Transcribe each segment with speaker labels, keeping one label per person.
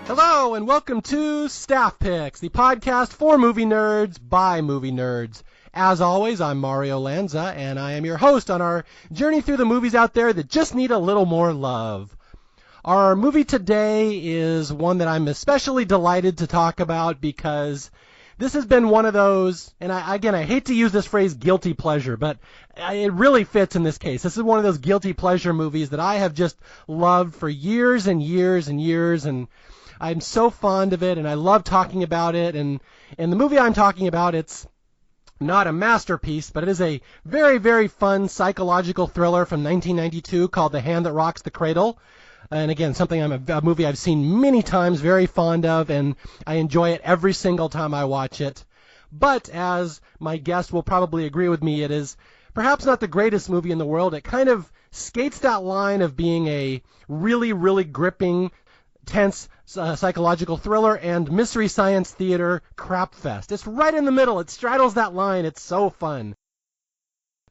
Speaker 1: Hello, and welcome to Staff Picks, the podcast for movie nerds by movie nerds. As always, I'm Mario Lanza, and I am your host on our journey through the movies out there that just need a little more love. Our movie today is one that I'm especially delighted to talk about because this has been one of those, and I hate to use this phrase guilty pleasure, but it really fits in this case. This is one of those guilty pleasure movies that I have just loved for years and years and years, and I'm so fond of it, and I love talking about it, and the movie I'm talking about, it's not a masterpiece, but it is a very, very fun psychological thriller from 1992 called The Hand That Rocks the Cradle. And again, a movie I've seen many times, very fond of, and I enjoy it every single time I watch it. But as my guest will probably agree with me, it is perhaps not the greatest movie in the world. It kind of skates that line of being a really, really gripping, tense psychological thriller and mystery science theater crap fest. It's right in the middle. It straddles that line. It's so fun.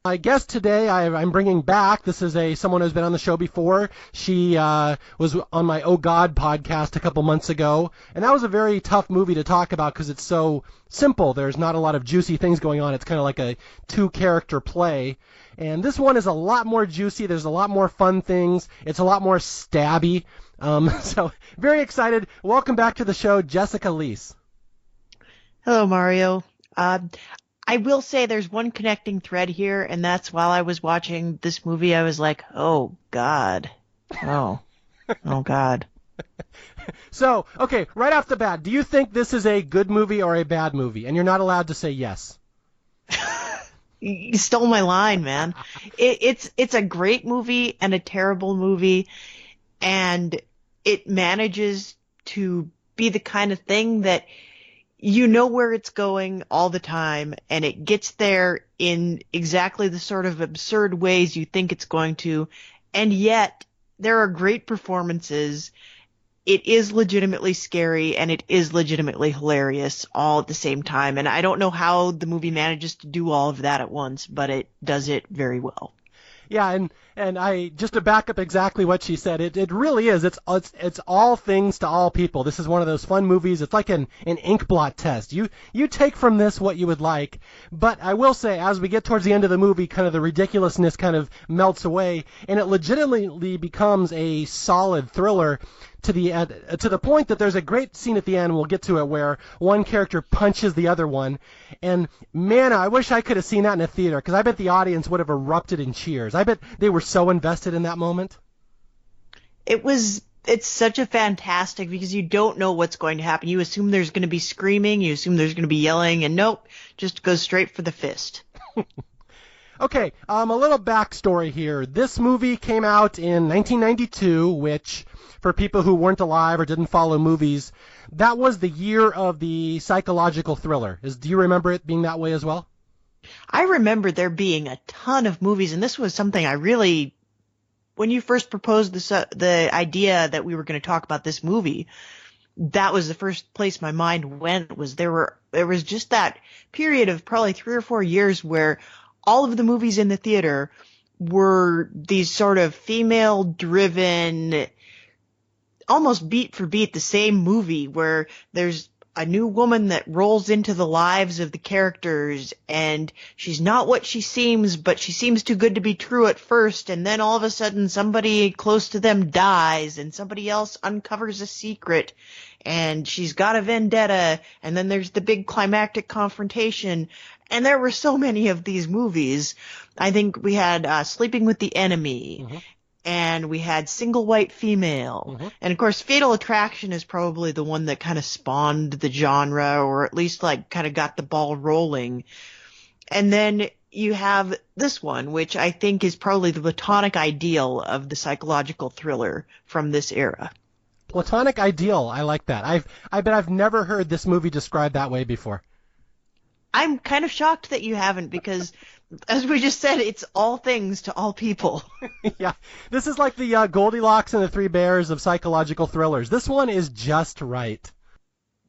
Speaker 1: My guest today, I'm bringing back. This is someone who's been on the show before. She was on my Oh God podcast a couple months ago, and that was a very tough movie to talk about because it's so simple. There's not a lot of juicy things going on. It's kind of like a two-character play. And this one is a lot more juicy. There's a lot more fun things. It's a lot more stabby. So very excited. Welcome back to the show, Jessica Liese.
Speaker 2: Hello, Mario. I will say there's one connecting thread here, and that's while I was watching this movie, I was like, oh, God. Oh God.
Speaker 1: So, okay, right off the bat, do you think this is a good movie or a bad movie? And you're not allowed to say yes.
Speaker 2: You stole my line, man. It's a great movie and a terrible movie, and it manages to be the kind of thing that you know where it's going all the time, and it gets there in exactly the sort of absurd ways you think it's going to, and yet there are great performances. It is legitimately scary, and it is legitimately hilarious all at the same time, and I don't know how the movie manages to do all of that at once, but it does it very well.
Speaker 1: Yeah, and I just to back up exactly what she said, it really is. It's all things to all people. This is one of those fun movies. It's like an ink blot test. You take from this what you would like. But I will say, as we get towards the end of the movie, kind of the ridiculousness kind of melts away, and it legitimately becomes a solid thriller to the point that there's a great scene at the end, we'll get to it, where one character punches the other one. And man, I wish I could have seen that in a theater, because I bet the audience would have erupted in cheers. I bet they were so invested in that moment.
Speaker 2: It's such a fantastic, because you don't know what's going to happen. You assume there's going to be screaming, you assume there's going to be yelling, and nope, just goes straight for the fist.
Speaker 1: Okay, a little backstory here. This movie came out in 1992, which, for people who weren't alive or didn't follow movies, that was the year of the psychological thriller. Do you remember it being that way as well?
Speaker 2: I remember there being a ton of movies, and this was something I really, when you first proposed the idea that we were going to talk about this movie, that was the first place my mind went. There was just that period of probably 3 or 4 years where all of the movies in the theater were these sort of female-driven, almost beat for beat the same movie, where there's a new woman that rolls into the lives of the characters, and she's not what she seems, but she seems too good to be true at first, and then all of a sudden somebody close to them dies, and somebody else uncovers a secret, and she's got a vendetta, and then there's the big climactic confrontation. And there were so many of these movies. I think we had Sleeping with the Enemy, mm-hmm. and we had Single White Female. Mm-hmm. And, of course, Fatal Attraction is probably the one that kind of spawned the genre, or at least, like, kind of got the ball rolling. And then you have this one, which I think is probably the platonic ideal of the psychological thriller from this era.
Speaker 1: Platonic ideal. I like that. I bet I've never heard this movie described that way before.
Speaker 2: I'm kind of shocked that you haven't, because, as we just said, it's all things to all people.
Speaker 1: Yeah, this is like the Goldilocks and the Three Bears of psychological thrillers. This one is just right.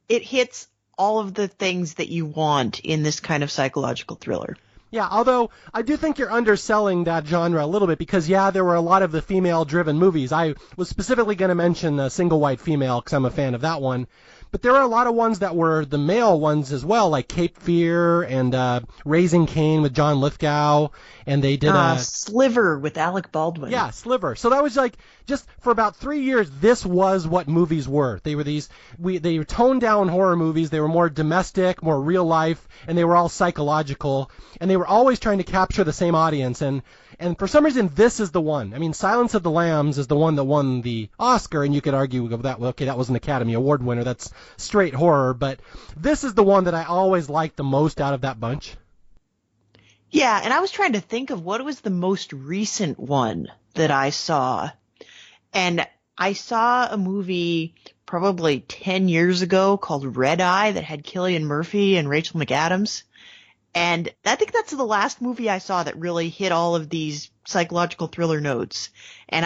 Speaker 2: It hits all of the things that you want in this kind of psychological thriller.
Speaker 1: Yeah, although I do think you're underselling that genre a little bit because, yeah, there were a lot of the female-driven movies. I was specifically going to mention Single White Female because I'm a fan of that one. But there are a lot of ones that were the male ones as well, like Cape Fear and Raising Cain with John Lithgow, and they did
Speaker 2: Sliver with Alec Baldwin.
Speaker 1: Yeah, Sliver. So that was like, just for about 3 years, this was what movies were. They were they were toned down horror movies. They were more domestic, more real life, and they were all psychological, and they were always trying to capture the same audience. And for some reason, this is the one. I mean, Silence of the Lambs is the one that won the Oscar, and you could argue that, well, okay, that was an Academy Award winner. That's straight horror. But this is the one that I always liked the most out of that bunch.
Speaker 2: Yeah, and I was trying to think of what was the most recent one that I saw. And I saw a movie probably 10 years ago called Red Eye that had Cillian Murphy and Rachel McAdams. And I think that's the last movie I saw that really hit all of these psychological thriller notes. And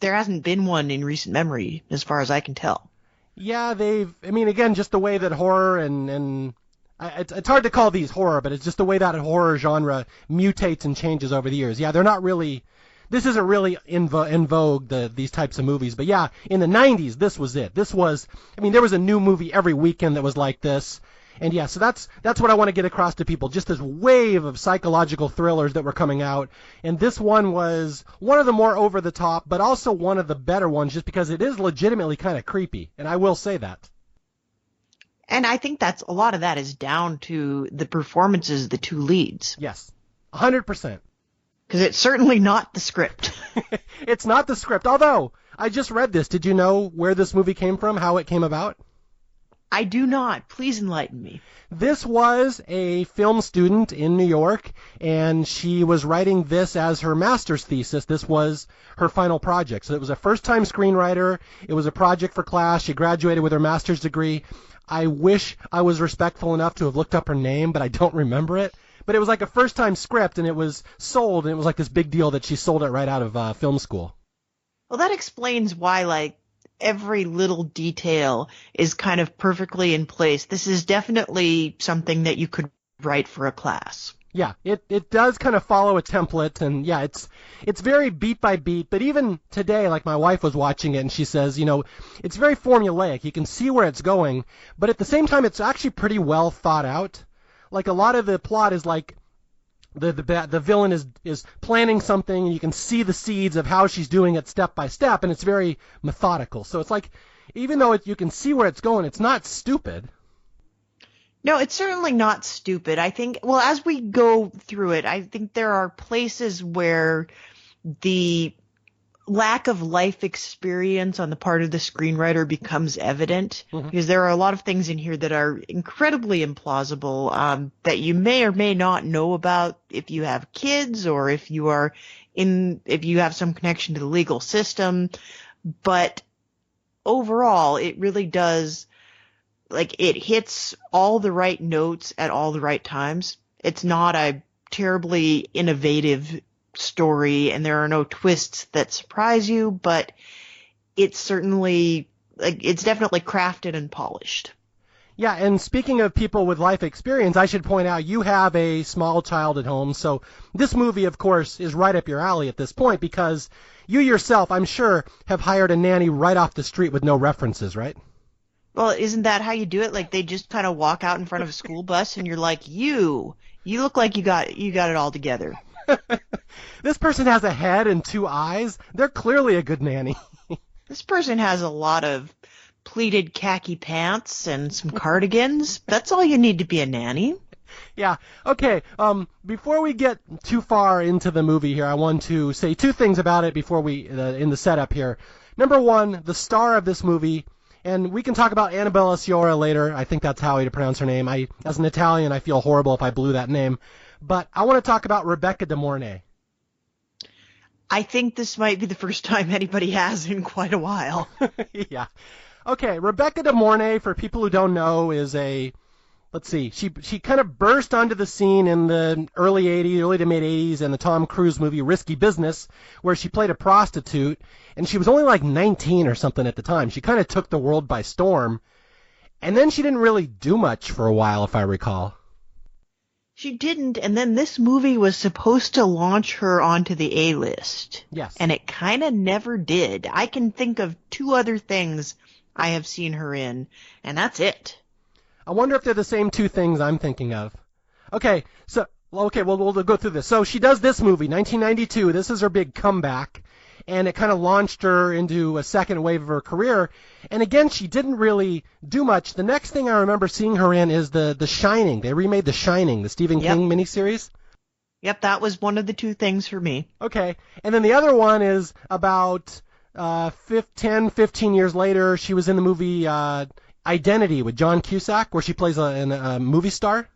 Speaker 2: there hasn't been one in recent memory, as far as I can tell.
Speaker 1: Yeah, again, just the way that horror and it's hard to call these horror, but it's just the way that horror genre mutates and changes over the years. Yeah, this isn't really in vogue, these types of movies. But yeah, in the 90s, this was it. There was a new movie every weekend that was like this. And yeah, so that's what I want to get across to people, just this wave of psychological thrillers that were coming out. And this one was one of the more over the top, but also one of the better ones just because it is legitimately kind of creepy. And I will say that.
Speaker 2: And I think a lot of that is down to the performances of the two leads.
Speaker 1: Yes, 100%.
Speaker 2: Because it's certainly not the script.
Speaker 1: It's not the script. Although, I just read this. Did you know where this movie came from, how it came about?
Speaker 2: I do not. Please enlighten me.
Speaker 1: This was a film student in New York, and she was writing this as her master's thesis. This was her final project. So it was a first-time screenwriter. It was a project for class. She graduated with her master's degree. I wish I was respectful enough to have looked up her name, but I don't remember it. But it was like a first-time script, and it was sold, and it was like this big deal that she sold it right out of film school.
Speaker 2: Well, that explains why, every little detail is kind of perfectly in place. This is definitely something that you could write for a class.
Speaker 1: Yeah, it does kind of follow a template, and yeah, it's very beat by beat, but even today, like my wife was watching it, and she says, it's very formulaic. You can see where it's going, but at the same time, it's actually pretty well thought out. Like, a lot of the plot is like, the villain is planning something, and you can see the seeds of how she's doing it step by step, and it's very methodical. So it's like, even though you can see where it's going, it's not stupid.
Speaker 2: No, it's certainly not stupid. I think, well, as we go through it, I think there are places where the lack of life experience on the part of the screenwriter becomes evident, because there are a lot of things in here that are incredibly implausible, that you may or may not know about if you have kids or if you have some connection to the legal system. But overall, it really does, it hits all the right notes at all the right times. It's not a terribly innovative story, and there are no twists that surprise you, but it's certainly, it's definitely crafted and polished.
Speaker 1: Yeah, and speaking of people with life experience, I should point out you have a small child at home, so this movie, of course, is right up your alley at this point, because you yourself, I'm sure, have hired a nanny right off the street with no references, right?
Speaker 2: Well, isn't that how you do it? They just kind of walk out in front of a school bus, and you're like, you look like you got it all together.
Speaker 1: This person has a head and two eyes. They're clearly a good nanny.
Speaker 2: This person has a lot of pleated khaki pants and some cardigans. That's all you need to be a nanny.
Speaker 1: Yeah. Okay. Before we get too far into the movie here, I want to say two things about it before we in the setup here. Number one, the star of this movie, and we can talk about Annabella Sciorra later. I think that's how you pronounce her name. As an Italian, I feel horrible if I blew that name. But I want to talk about Rebecca De Mornay.
Speaker 2: I think this might be the first time anybody has in quite a while.
Speaker 1: Yeah. Okay, Rebecca De Mornay, for people who don't know, is she kind of burst onto the scene in the early to mid 80s in the Tom Cruise movie Risky Business, where she played a prostitute, and she was only 19 or something at the time. She kind of took the world by storm, and then she didn't really do much for a while, if I recall.
Speaker 2: She didn't, and then this movie was supposed to launch her onto the A-list.
Speaker 1: Yes.
Speaker 2: And it kind of never did. I can think of 2 other things I have seen her in, and that's it.
Speaker 1: I wonder if they're the same 2 things I'm thinking of. Okay, we'll go through this. So she does this movie, 1992. This is her big comeback, and it kind of launched her into a second wave of her career. And again, she didn't really do much. The next thing I remember seeing her in is The Shining. They remade The Shining, the Stephen King miniseries.
Speaker 2: Yep, that was one of the 2 things for me.
Speaker 1: Okay, and then the other one is about 10, 15 years later. She was in the movie Identity with John Cusack, where she plays a movie star.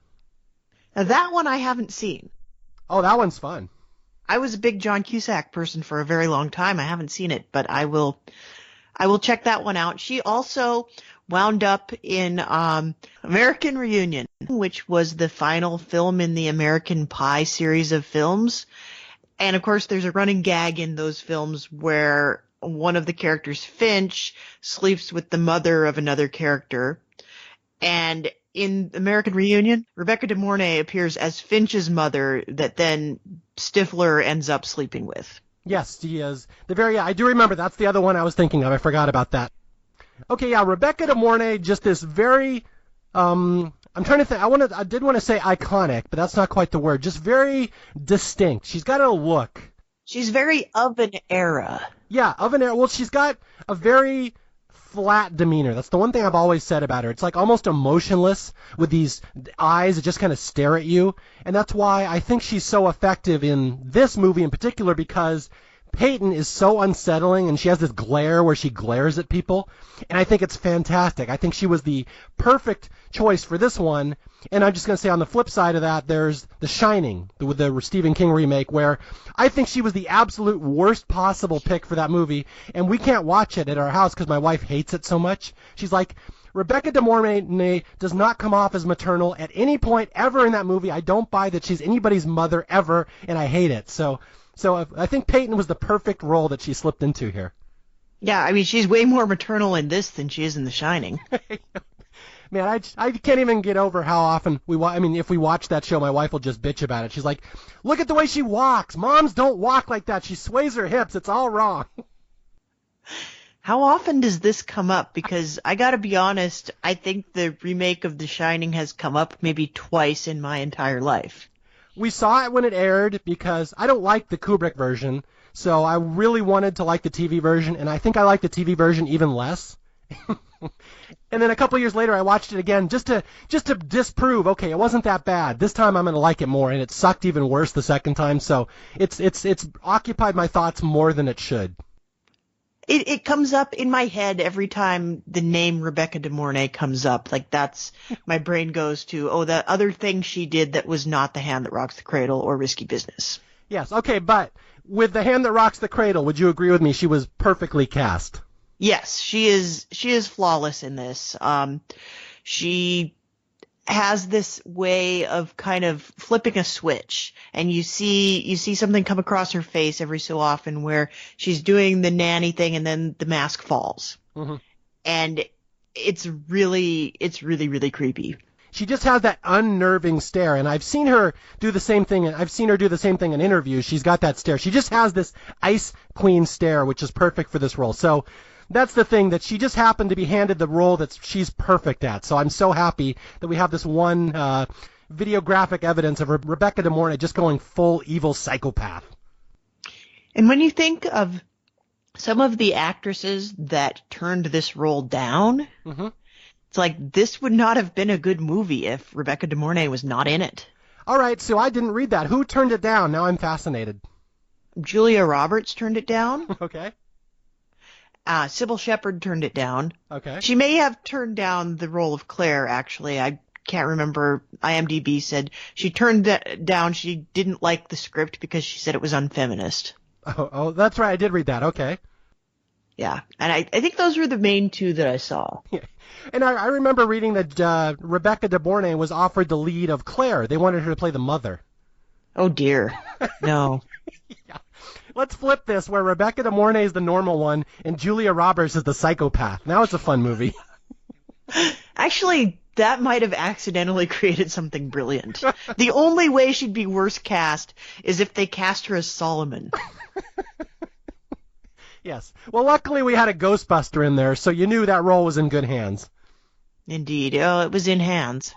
Speaker 2: Now, that one I haven't seen.
Speaker 1: Oh, that one's fun.
Speaker 2: I was a big John Cusack person for a very long time. I haven't seen it, but I will check that one out. She also wound up in American Reunion, which was the final film in the American Pie series of films. And of course, there's a running gag in those films where one of the characters, Finch, sleeps with the mother of another character. And in American Reunion, Rebecca De Mornay appears as Finch's mother that then Stifler ends up sleeping with.
Speaker 1: Yes, she is. I do remember. That's the other one I was thinking of. I forgot about that. Okay, yeah, Rebecca De Mornay, just this very, I'm trying to think. I did want to say iconic, but that's not quite the word. Just very distinct. She's got a look.
Speaker 2: She's very of an era.
Speaker 1: Yeah, of an era. Well, she's got a very flat demeanor. That's the one thing I've always said about her. It's like almost emotionless with these eyes that just kind of stare at you. And that's why I think she's so effective in this movie in particular, because Peyton is so unsettling, and she has this glare where she glares at people, and I think it's fantastic. I think she was the perfect choice for this one. And I'm just going to say on the flip side of that, there's The Shining, with the Stephen King remake, where I think she was the absolute worst possible pick for that movie, and we can't watch it at our house because my wife hates it so much. She's like, Rebecca De Mornay does not come off as maternal at any point ever in that movie. I don't buy that she's anybody's mother ever, and I hate it. So I think Peyton was the perfect role that she slipped into here.
Speaker 2: Yeah, I mean, she's way more maternal in this than she is in The Shining.
Speaker 1: Man, I can't even get over how often if we watch that show, my wife will just bitch about it. She's like, look at the way she walks. Moms don't walk like that. She sways her hips. It's all wrong.
Speaker 2: How often does this come up? Because I gotta be honest, I think the remake of The Shining has come up maybe twice in my entire life.
Speaker 1: We saw it when it aired because I don't like the Kubrick version, so I really wanted to like the TV version, and I think I like the TV version even less. And then a couple years later, I watched it again just to disprove, okay, it wasn't that bad. This time I'm going to like it more, and it sucked even worse the second time. So it's occupied my thoughts more than it should.
Speaker 2: It comes up in my head every time the name Rebecca De Mornay comes up. Like, that's, my brain goes to, oh, that other thing she did that was not The Hand That Rocks the Cradle or Risky Business.
Speaker 1: Yes, okay, but with The Hand That Rocks the Cradle, would you agree with me? She was perfectly cast.
Speaker 2: Yes, she is flawless in this. She has this way of kind of flipping a switch, and you see something come across her face every so often where she's doing the nanny thing and then the mask falls. Mm-hmm. And it's really creepy. She
Speaker 1: just has that unnerving stare, and I've seen her do the same thing. I've seen her do the same thing in interviews. She's got that stare. She just has this ice queen stare, which is perfect for this role. So that's the thing, that she just happened to be handed the role that she's perfect at. So I'm so happy that we have this one videographic evidence of Rebecca De Mornay just going full evil psychopath.
Speaker 2: And when you think of some of the actresses that turned this role down, mm-hmm. It's like, this would not have been a good movie if Rebecca De Mornay was not in it.
Speaker 1: All right, so I didn't read that. Who turned it down? Now I'm fascinated.
Speaker 2: Julia Roberts turned it down.
Speaker 1: Okay.
Speaker 2: Sybil Shepherd turned it down.
Speaker 1: Okay.
Speaker 2: She may have turned down the role of Claire, actually. I can't remember. IMDb said she turned that down. She didn't like the script because she said it was unfeminist.
Speaker 1: Oh, that's right. I did read that. Okay.
Speaker 2: Yeah, and I think those were the main two that I saw.
Speaker 1: Yeah. And I remember reading that Rebecca De Mornay was offered the lead of Claire. They wanted her to play the mother.
Speaker 2: Oh, dear. No.
Speaker 1: Yeah. Let's flip this, where Rebecca De Mornay is the normal one and Julia Roberts is the psychopath. Now it's a fun movie.
Speaker 2: Actually, that might have accidentally created something brilliant. The only way she'd be worse cast is if they cast her as Solomon.
Speaker 1: Yes. Well, luckily we had a Ghostbuster in there, so you knew that role was in good hands.
Speaker 2: Indeed. Oh, it was in hands.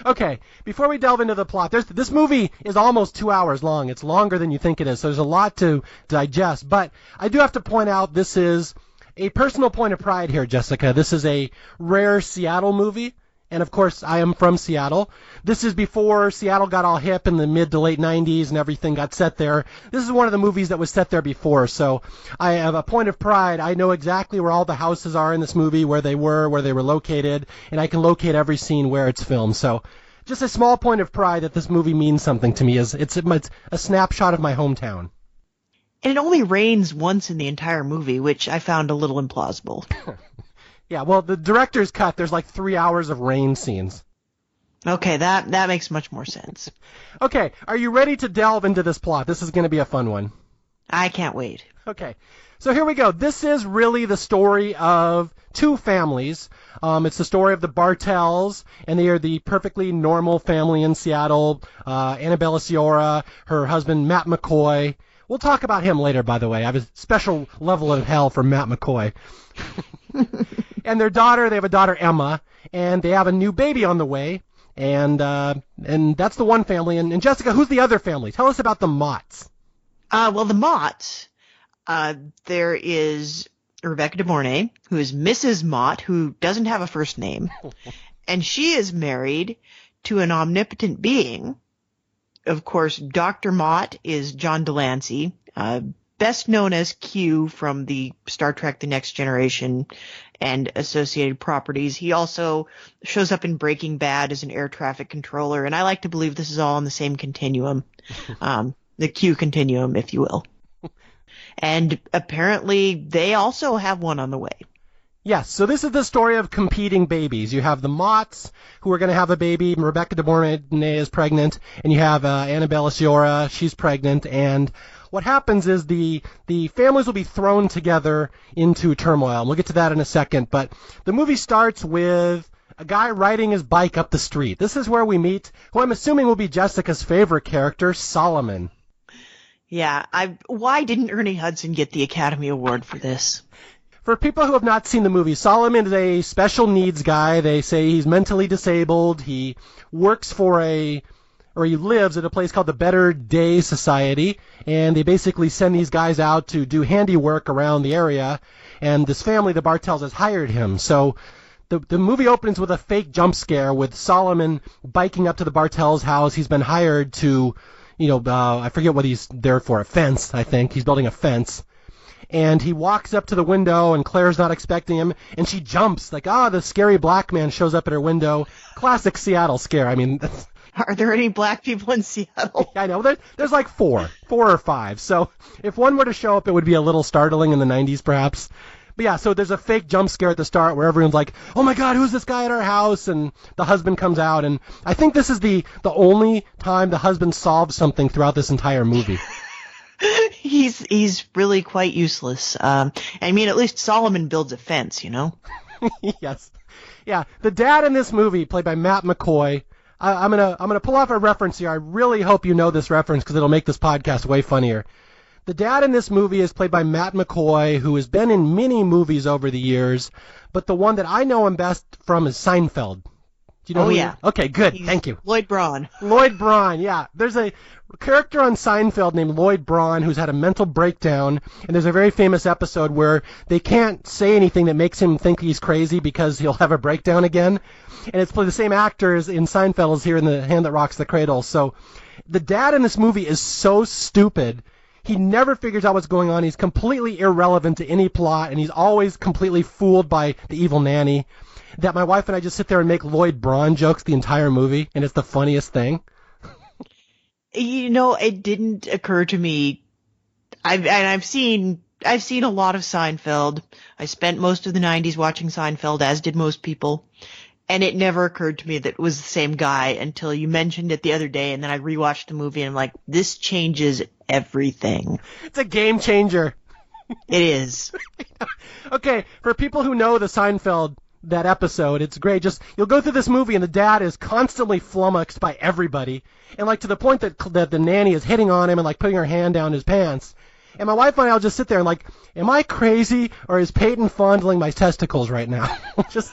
Speaker 1: Okay, before we delve into the plot, this movie is almost 2 hours long. It's longer than you think it is, so there's a lot to digest. But I do have to point out this is a personal point of pride here, Jessica. This is a rare Seattle movie. And, of course, I am from Seattle. This is before Seattle got all hip in the mid to late 90s and everything got set there. This is one of the movies that was set there before. So I have a point of pride. I know exactly where all the houses are in this movie, where they were located, and I can locate every scene where it's filmed. So just a small point of pride that this movie means something to me. It's a snapshot of my hometown.
Speaker 2: And it only rains once in the entire movie, which I found a little implausible.
Speaker 1: Yeah, well, the director's cut, there's like 3 hours of rain scenes.
Speaker 2: Okay, that makes much more sense.
Speaker 1: Okay, are you ready to delve into this plot? This is going to be a fun one.
Speaker 2: I can't wait.
Speaker 1: Okay, so here we go. This is really the story of two families. It's the story of the Bartells, and they are the perfectly normal family in Seattle. Annabella Sciorra, her husband Matt McCoy. We'll talk about him later, by the way. I have a special level of hell for Matt McCoy. And their daughter, they have a daughter, Emma, and they have a new baby on the way. And that's the one family. And Jessica, who's the other family? Tell us about the Motts.
Speaker 2: Well, the Motts, there is Rebecca De Mornay, who is Mrs. Mott, who doesn't have a first name. And she is married to an omnipotent being. Of course, Dr. Mott is John Delancey, best known as Q from the Star Trek The Next Generation and associated properties. He also shows up in Breaking Bad as an air traffic controller, and I like to believe this is all on the same continuum, the Q continuum, if you will. And apparently they also have one on the way.
Speaker 1: Yes, so this is the story of competing babies. You have the Motts, who are going to have a baby. Rebecca De Mornay is pregnant, and you have Annabella Sciorra, she's pregnant, and what happens is the families will be thrown together into turmoil. And we'll get to that in a second, but the movie starts with a guy riding his bike up the street. This is where we meet who I'm assuming will be Jessica's favorite character, Solomon.
Speaker 2: Yeah, why didn't Ernie Hudson get the Academy Award for this?
Speaker 1: For people who have not seen the movie, Solomon is a special needs guy. They say he's mentally disabled. He works he lives at a place called the Better Day Society, and they basically send these guys out to do handiwork around the area, and this family, the Bartells, has hired him. So the movie opens with a fake jump scare with Solomon biking up to the Bartells' house. He's been hired to, I forget what he's there for, a fence, I think. He's building a fence. And he walks up to the window, and Claire's not expecting him, and she jumps, like, the scary black man shows up at her window. Classic Seattle scare. I mean,
Speaker 2: are there any black people in Seattle?
Speaker 1: I know. There's like four or five. So if one were to show up, it would be a little startling in the 90s, perhaps. But yeah, so there's a fake jump scare at the start where everyone's like, oh my God, who's this guy at our house? And the husband comes out, and I think this is the only time the husband solves something throughout this entire movie.
Speaker 2: He's really quite useless. I mean, at least Solomon builds a fence,
Speaker 1: Yes. Yeah. The dad in this movie, played by Matt McCoy. I'm gonna pull off a reference here. I really hope you know this reference because it'll make this podcast way funnier. The dad in this movie is played by Matt McCoy, who has been in many movies over the years, but the one that I know him best from is Seinfeld. Do you know
Speaker 2: yeah.
Speaker 1: Okay, good. Thank you.
Speaker 2: Lloyd Braun.
Speaker 1: Lloyd Braun, yeah. There's a character on Seinfeld named Lloyd Braun who's had a mental breakdown, and there's a very famous episode where they can't say anything that makes him think he's crazy because he'll have a breakdown again. And it's the same actors in Seinfeld as here in The Hand That Rocks the Cradle. So the dad in this movie is so stupid. He never figures out what's going on. He's completely irrelevant to any plot, and he's always completely fooled by the evil nanny. That my wife and I just sit there and make Lloyd Braun jokes the entire movie, and it's the funniest thing.
Speaker 2: It didn't occur to me. I've seen a lot of Seinfeld. I spent most of the 90s watching Seinfeld, as did most people. And it never occurred to me that it was the same guy until you mentioned it the other day, and then I rewatched the movie, and I'm like, this changes everything.
Speaker 1: It's a game changer.
Speaker 2: It is.
Speaker 1: Okay, for people who know the Seinfeld, that episode. It's great. Just you'll go through this movie and the dad is constantly flummoxed by everybody, and like to the point that the nanny is hitting on him and like putting her hand down his pants. And my wife and I will just sit there and like, am I crazy or is Peyton fondling my testicles right now? Just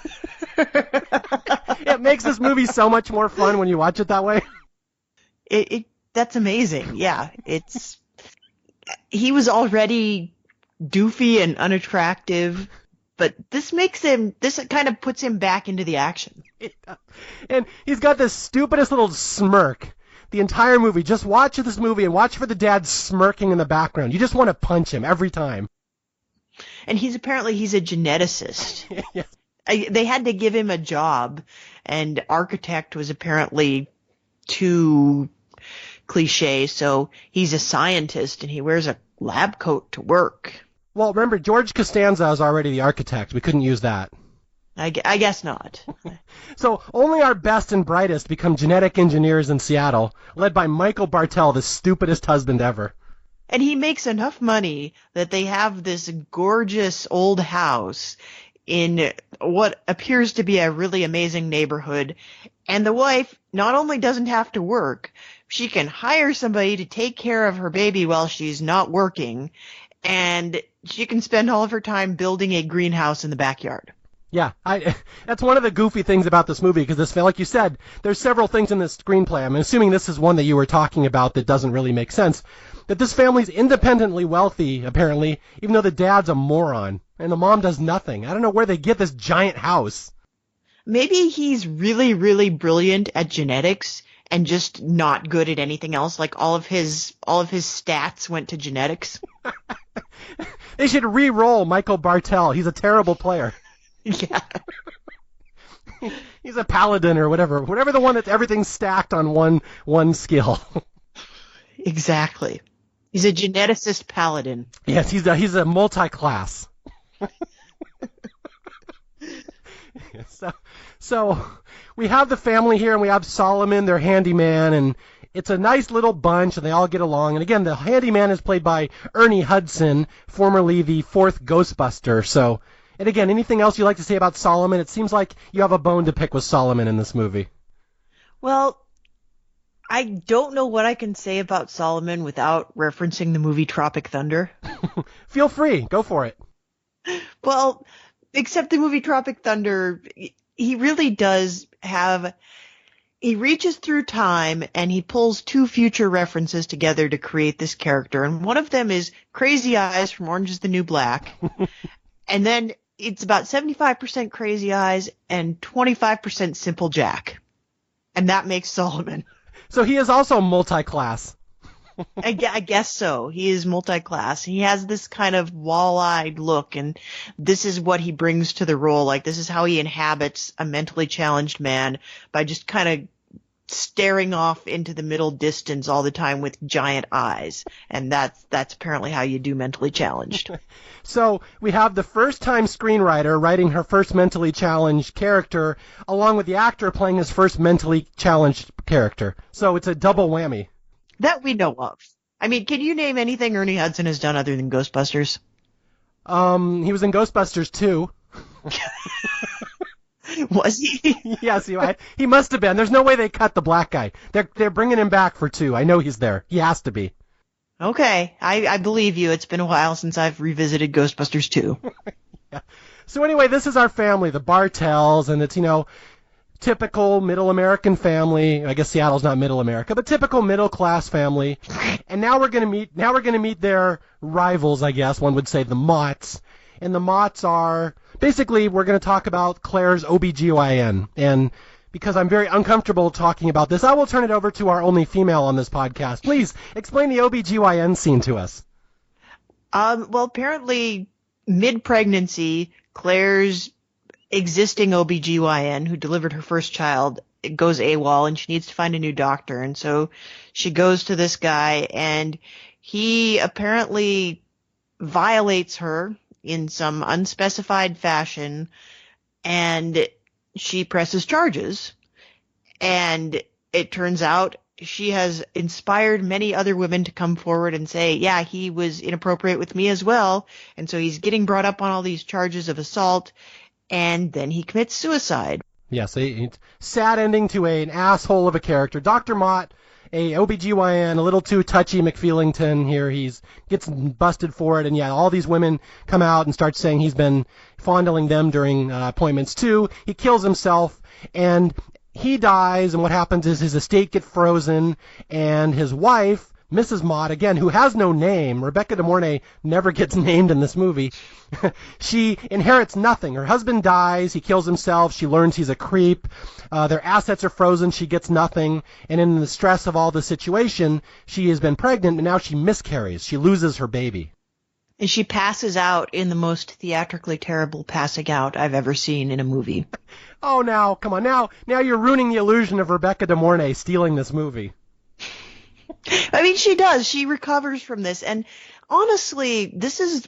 Speaker 1: it makes this movie so much more fun when you watch it that way.
Speaker 2: That's amazing. Yeah, he was already doofy and unattractive, but this kind of puts him back into the action.
Speaker 1: And he's got this stupidest little smirk the entire movie. Just watch this movie and watch for the dad smirking in the background. You just want to punch him every time.
Speaker 2: And he's a geneticist.
Speaker 1: Yes.
Speaker 2: They had to give him a job, and architect was apparently too cliche, so he's a scientist and he wears a lab coat to work.
Speaker 1: Well, remember, George Costanza is already the architect. We couldn't use that.
Speaker 2: I guess not.
Speaker 1: So only our best and brightest become genetic engineers in Seattle, led by Michael Bartel, the stupidest husband ever.
Speaker 2: And he makes enough money that they have this gorgeous old house in what appears to be a really amazing neighborhood. And the wife not only doesn't have to work, she can hire somebody to take care of her baby while she's not working, and she can spend all of her time building a greenhouse in the backyard.
Speaker 1: Yeah, that's one of the goofy things about this movie, because like you said, there's several things in this screenplay. I'm assuming this is one that you were talking about that doesn't really make sense. That this family's independently wealthy, apparently, even though the dad's a moron, and the mom does nothing. I don't know where they get this giant house.
Speaker 2: Maybe he's really, really brilliant at genetics and just not good at anything else. Like all of his stats went to genetics.
Speaker 1: They should re-roll Michael Bartel. He's a terrible player.
Speaker 2: Yeah.
Speaker 1: He's a paladin or whatever the one that's everything's stacked on one skill.
Speaker 2: Exactly. He's a geneticist paladin.
Speaker 1: Yes, he's a multi-class. So we have the family here, and we have Solomon, their handyman, and it's a nice little bunch, and they all get along. And again, the handyman is played by Ernie Hudson, formerly the fourth Ghostbuster. So, and again, anything else you'd like to say about Solomon? It seems like you have a bone to pick with Solomon in this movie.
Speaker 2: Well, I don't know what I can say about Solomon without referencing the movie Tropic Thunder.
Speaker 1: Feel free. Go for it.
Speaker 2: Well, except the movie Tropic Thunder, he really does he reaches through time and he pulls two future references together to create this character. And one of them is Crazy Eyes from Orange is the New Black. And then it's about 75% Crazy Eyes and 25% Simple Jack. And that makes Solomon.
Speaker 1: So he is also multi-class.
Speaker 2: I guess so. He is multi-class. He has this kind of wall-eyed look, and this is what he brings to the role. Like, this is how he inhabits a mentally challenged man, by just kind of staring off into the middle distance all the time with giant eyes. And that's apparently how you do mentally challenged.
Speaker 1: So we have the first-time screenwriter writing her first mentally challenged character, along with the actor playing his first mentally challenged character. So it's a double whammy.
Speaker 2: That we know of. I mean, can you name anything Ernie Hudson has done other than Ghostbusters?
Speaker 1: He was in Ghostbusters 2.
Speaker 2: Was he?
Speaker 1: Yes, he must have been. There's no way they cut the black guy. They're bringing him back for 2. I know he's there. He has to be. Okay,
Speaker 2: I believe you. It's been a while since I've revisited Ghostbusters 2.
Speaker 1: Yeah. So anyway, this is our family, the Bartels, and it's, typical middle American family. I guess Seattle's not middle America, but typical middle class family. And now we're going to meet their rivals, I guess one would say, the Motts. And the Motts are basically, we're going to talk about Claire's OBGYN. And because I'm very uncomfortable talking about this, I will turn it over to our only female on this podcast. Please explain the OBGYN scene to us.
Speaker 2: Well, apparently mid-pregnancy, Claire's existing OBGYN who delivered her first child goes AWOL and she needs to find a new doctor. And so she goes to this guy and he apparently violates her in some unspecified fashion and she presses charges. And it turns out she has inspired many other women to come forward and say, yeah, he was inappropriate with me as well. And so he's getting brought up on all these charges of assault. and then he commits suicide.
Speaker 1: Yes, a sad ending to an asshole of a character. Dr. Mott, a OBGYN, a little too touchy McFeelington here. He's gets busted for it, and yeah, all these women come out and start saying he's been fondling them during appointments too. He kills himself, and he dies, and what happens is his estate gets frozen, and his wife, Mrs. Mott, again, who has no name, Rebecca De Mornay never gets named in this movie, she inherits nothing. Her husband dies, he kills himself, she learns he's a creep, their assets are frozen, she gets nothing, and in the stress of all the situation, she has been pregnant, and now she miscarries. She loses her baby.
Speaker 2: And she passes out in the most theatrically terrible passing out I've ever seen in a movie.
Speaker 1: Oh, now, come on, now you're ruining the illusion of Rebecca De Mornay stealing this movie.
Speaker 2: I mean, she does. She recovers from this. And honestly, this is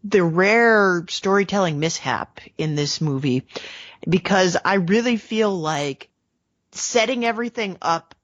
Speaker 2: the rare storytelling mishap in this movie, because I really feel like setting everything up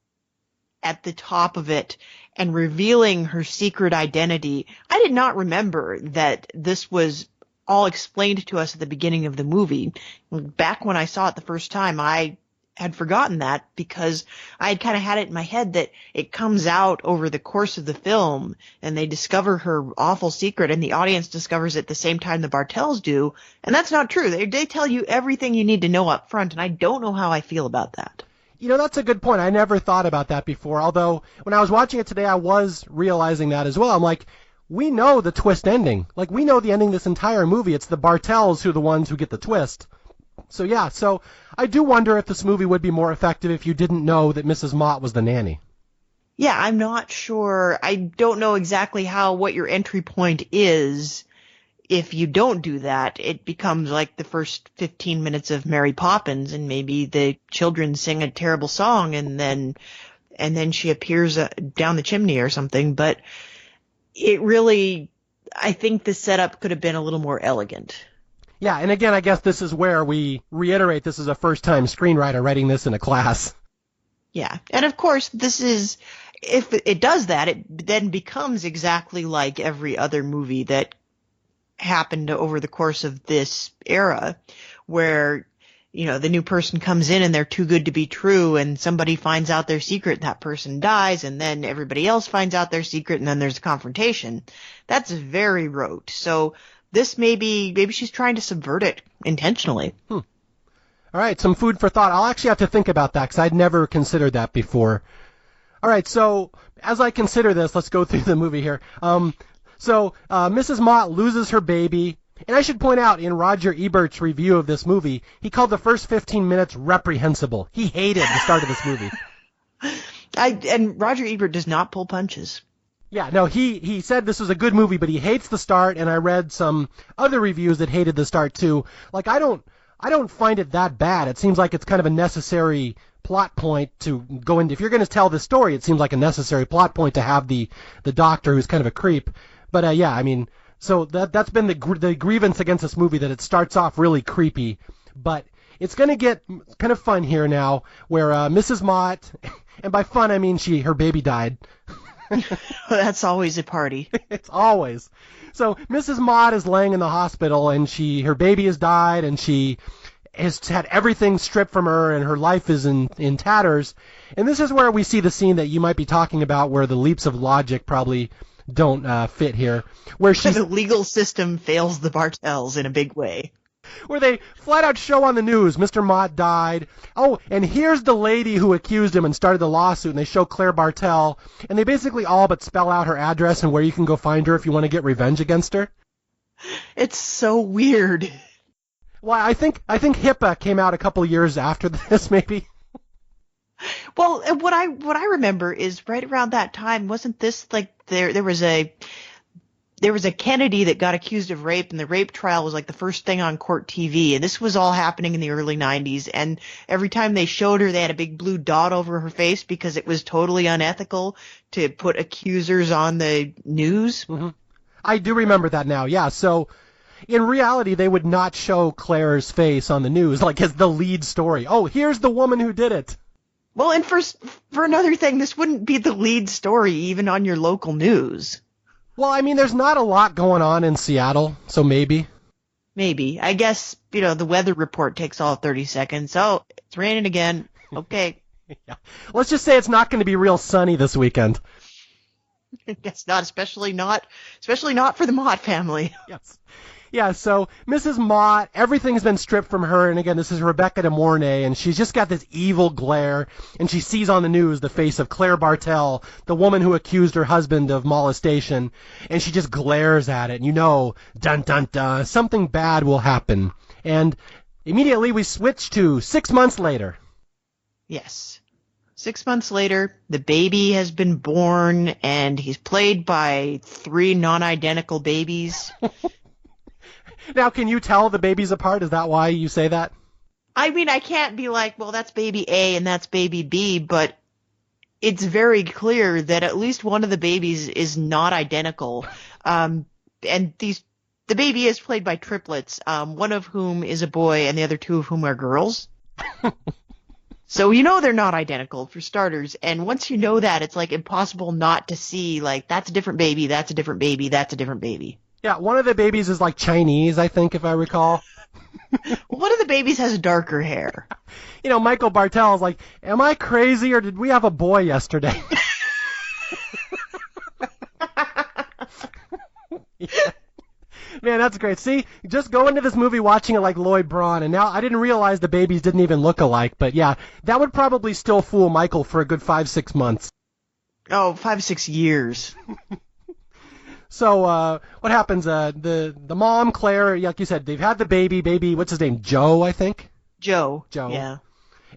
Speaker 2: at the top of it and revealing her secret identity. I did not remember that this was all explained to us at the beginning of the movie. Back when I saw it the first time, I had forgotten that, because I had kind of had it in my head that it comes out over the course of the film and they discover her awful secret and the audience discovers it at the same time the Bartels do. And that's not true. They tell you everything you need to know up front, and I don't know how I feel about that.
Speaker 1: You know, that's a good point. I never thought about that before, although when I was watching it today, I was realizing that as well. I'm like, we know the twist ending. Like, we know the ending of this entire movie. It's the Bartels who are the ones who get the twist. So yeah, so I do wonder if this movie would be more effective if you didn't know that Mrs. Mott was the nanny.
Speaker 2: Yeah, I'm not sure. I don't know exactly what your entry point is. If you don't do that, it becomes like the first 15 minutes of Mary Poppins, and maybe the children sing a terrible song, and then she appears down the chimney or something. But it really, I think the setup could have been a little more elegant.
Speaker 1: Yeah, and again, I guess this is where we reiterate this is a first-time screenwriter writing this in a class.
Speaker 2: Yeah, and of course, this is, if it does that, it then becomes exactly like every other movie that happened over the course of this era, where, you know, the new person comes in and they're too good to be true, and somebody finds out their secret, and that person dies, and then everybody else finds out their secret, and then there's a confrontation. That's very rote. So this maybe she's trying to subvert it intentionally.
Speaker 1: All right, some food for thought. I'll actually have to think about that, because I'd never considered that before. All right, so as I consider this, let's go through the movie here. So Mrs. Mott loses her baby, and I should point out, in Roger Ebert's review of this movie, he called the first 15 minutes reprehensible. He hated the start of this movie.
Speaker 2: And Roger Ebert does not pull punches.
Speaker 1: Yeah, no, he said this was a good movie, but he hates the start, and I read some other reviews that hated the start too. Like, I don't find it that bad. It seems like it's kind of a necessary plot point to go into. If you're going to tell this story, it seems like a necessary plot point to have the doctor who's kind of a creep. But yeah, I mean, so that's been the grievance against this movie, that it starts off really creepy, but it's going to get kind of fun here now, where Mrs. Mott, and by fun I mean her baby died.
Speaker 2: That's always a party.
Speaker 1: It's always. So Mrs. Mott is laying in the hospital, and her baby has died, and she has had everything stripped from her, and her life is in tatters. And this is where we see the scene that you might be talking about, where the leaps of logic probably don't fit here, where
Speaker 2: the legal system fails the Bartels in a big way.
Speaker 1: Where they flat out show on the news, Mr. Mott died. Oh, and here's the lady who accused him and started the lawsuit, and they show Claire Bartel, and they basically all but spell out her address and where you can go find her if you want to get revenge against her.
Speaker 2: It's so weird.
Speaker 1: Well, I think HIPAA came out a couple of years after this, maybe.
Speaker 2: Well, what I remember is right around that time, wasn't this like there was a Kennedy that got accused of rape, and the rape trial was like the first thing on court TV, and this was all happening in the early 90s, and every time they showed her, they had a big blue dot over her face because it was totally unethical to put accusers on the news.
Speaker 1: Mm-hmm. I do remember that now, yeah. So in reality, they would not show Claire's face on the news like as the lead story. Oh, here's the woman who did it.
Speaker 2: Well, and for another thing, this wouldn't be the lead story even on your local news.
Speaker 1: Well, I mean, there's not a lot going on in Seattle, so maybe.
Speaker 2: Maybe. I guess, the weather report takes all 30 seconds. Oh, it's raining again. Okay.
Speaker 1: Yeah. Let's just say it's not going to be real sunny this weekend.
Speaker 2: I guess not, especially not for the Mott family.
Speaker 1: Yes. Yeah, so Mrs. Mott, everything's been stripped from her, and again, this is Rebecca De Mornay, and she's just got this evil glare, and she sees on the news the face of Claire Bartel, the woman who accused her husband of molestation, and she just glares at it, and dun dun dun, something bad will happen. And immediately we switch to 6 months later.
Speaker 2: Yes. 6 months later, the baby has been born, and he's played by 3 non-identical babies.
Speaker 1: Now, can you tell the babies apart? Is that why you say that?
Speaker 2: I mean, I can't be like, well, that's baby A and that's baby B, but it's very clear that at least one of the babies is not identical. And the baby is played by triplets, one of whom is a boy and the other 2 of whom are girls. So they're not identical, for starters. And once you know that, it's like impossible not to see, like, that's a different baby, that's a different baby, that's a different baby.
Speaker 1: Yeah, one of the babies is like Chinese, I think, if I recall.
Speaker 2: One of the babies has darker hair.
Speaker 1: Michael Bartel's like, am I crazy or did we have a boy yesterday? Yeah. Man, that's great. See, just go into this movie watching it like Lloyd Braun, and now I didn't realize the babies didn't even look alike, but yeah, that would probably still fool Michael for a good 5-6 months.
Speaker 2: Oh, 5-6 years.
Speaker 1: So, what happens? The mom, Claire, like you said, they've had the baby, what's his name? Joe, I think?
Speaker 2: Joe.
Speaker 1: Yeah.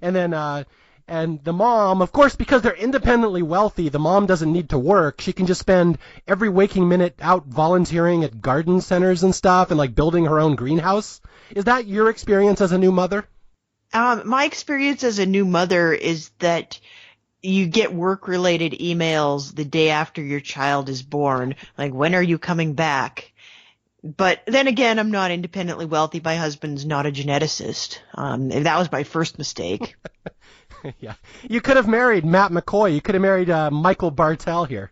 Speaker 1: And then, and the mom, of course, because they're independently wealthy, the mom doesn't need to work. She can just spend every waking minute out volunteering at garden centers and stuff and, like, building her own greenhouse. Is that your experience as a new mother?
Speaker 2: My experience as a new mother is that you get work-related emails the day after your child is born, like, when are you coming back? But then again, I'm not independently wealthy. My husband's not a geneticist. That was my first mistake.
Speaker 1: Yeah. You could have married Matt McCoy. You could have married Michael Bartel here.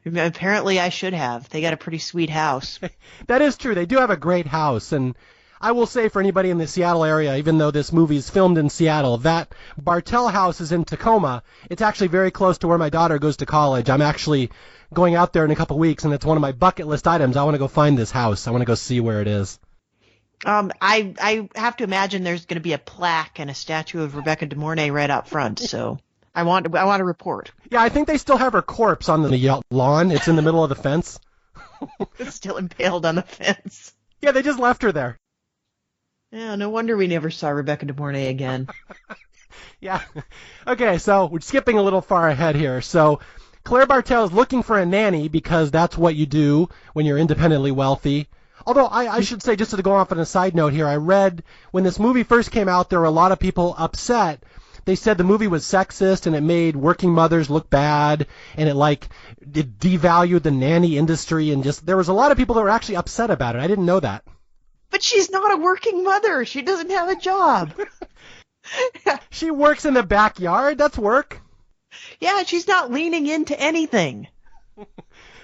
Speaker 2: Apparently I should have. They got a pretty sweet house.
Speaker 1: That is true. They do have a great house, and I will say for anybody in the Seattle area, even though this movie is filmed in Seattle, that Bartel house is in Tacoma. It's actually very close to where my daughter goes to college. I'm actually going out there in a couple weeks, and it's one of my bucket list items. I want to go find this house. I want to go see where it is.
Speaker 2: I have to imagine there's going to be a plaque and a statue of Rebecca De Mornay right out front, so I want to report.
Speaker 1: Yeah, I think they still have her corpse on the lawn. It's in the middle of the fence.
Speaker 2: It's still impaled on the fence.
Speaker 1: Yeah, they just left her there.
Speaker 2: Yeah, no wonder we never saw Rebecca De Mornay again.
Speaker 1: Yeah. Okay, so we're skipping a little far ahead here. So Claire Bartel is looking for a nanny because that's what you do when you're independently wealthy. Although I should say, just to go off on a side note here, I read when this movie first came out, there were a lot of people upset. They said the movie was sexist and it made working mothers look bad and it devalued the nanny industry, and just there was a lot of people that were actually upset about it. I didn't know that.
Speaker 2: But she's not a working mother. She doesn't have a job.
Speaker 1: She works in the backyard. That's work.
Speaker 2: Yeah, she's not leaning into anything.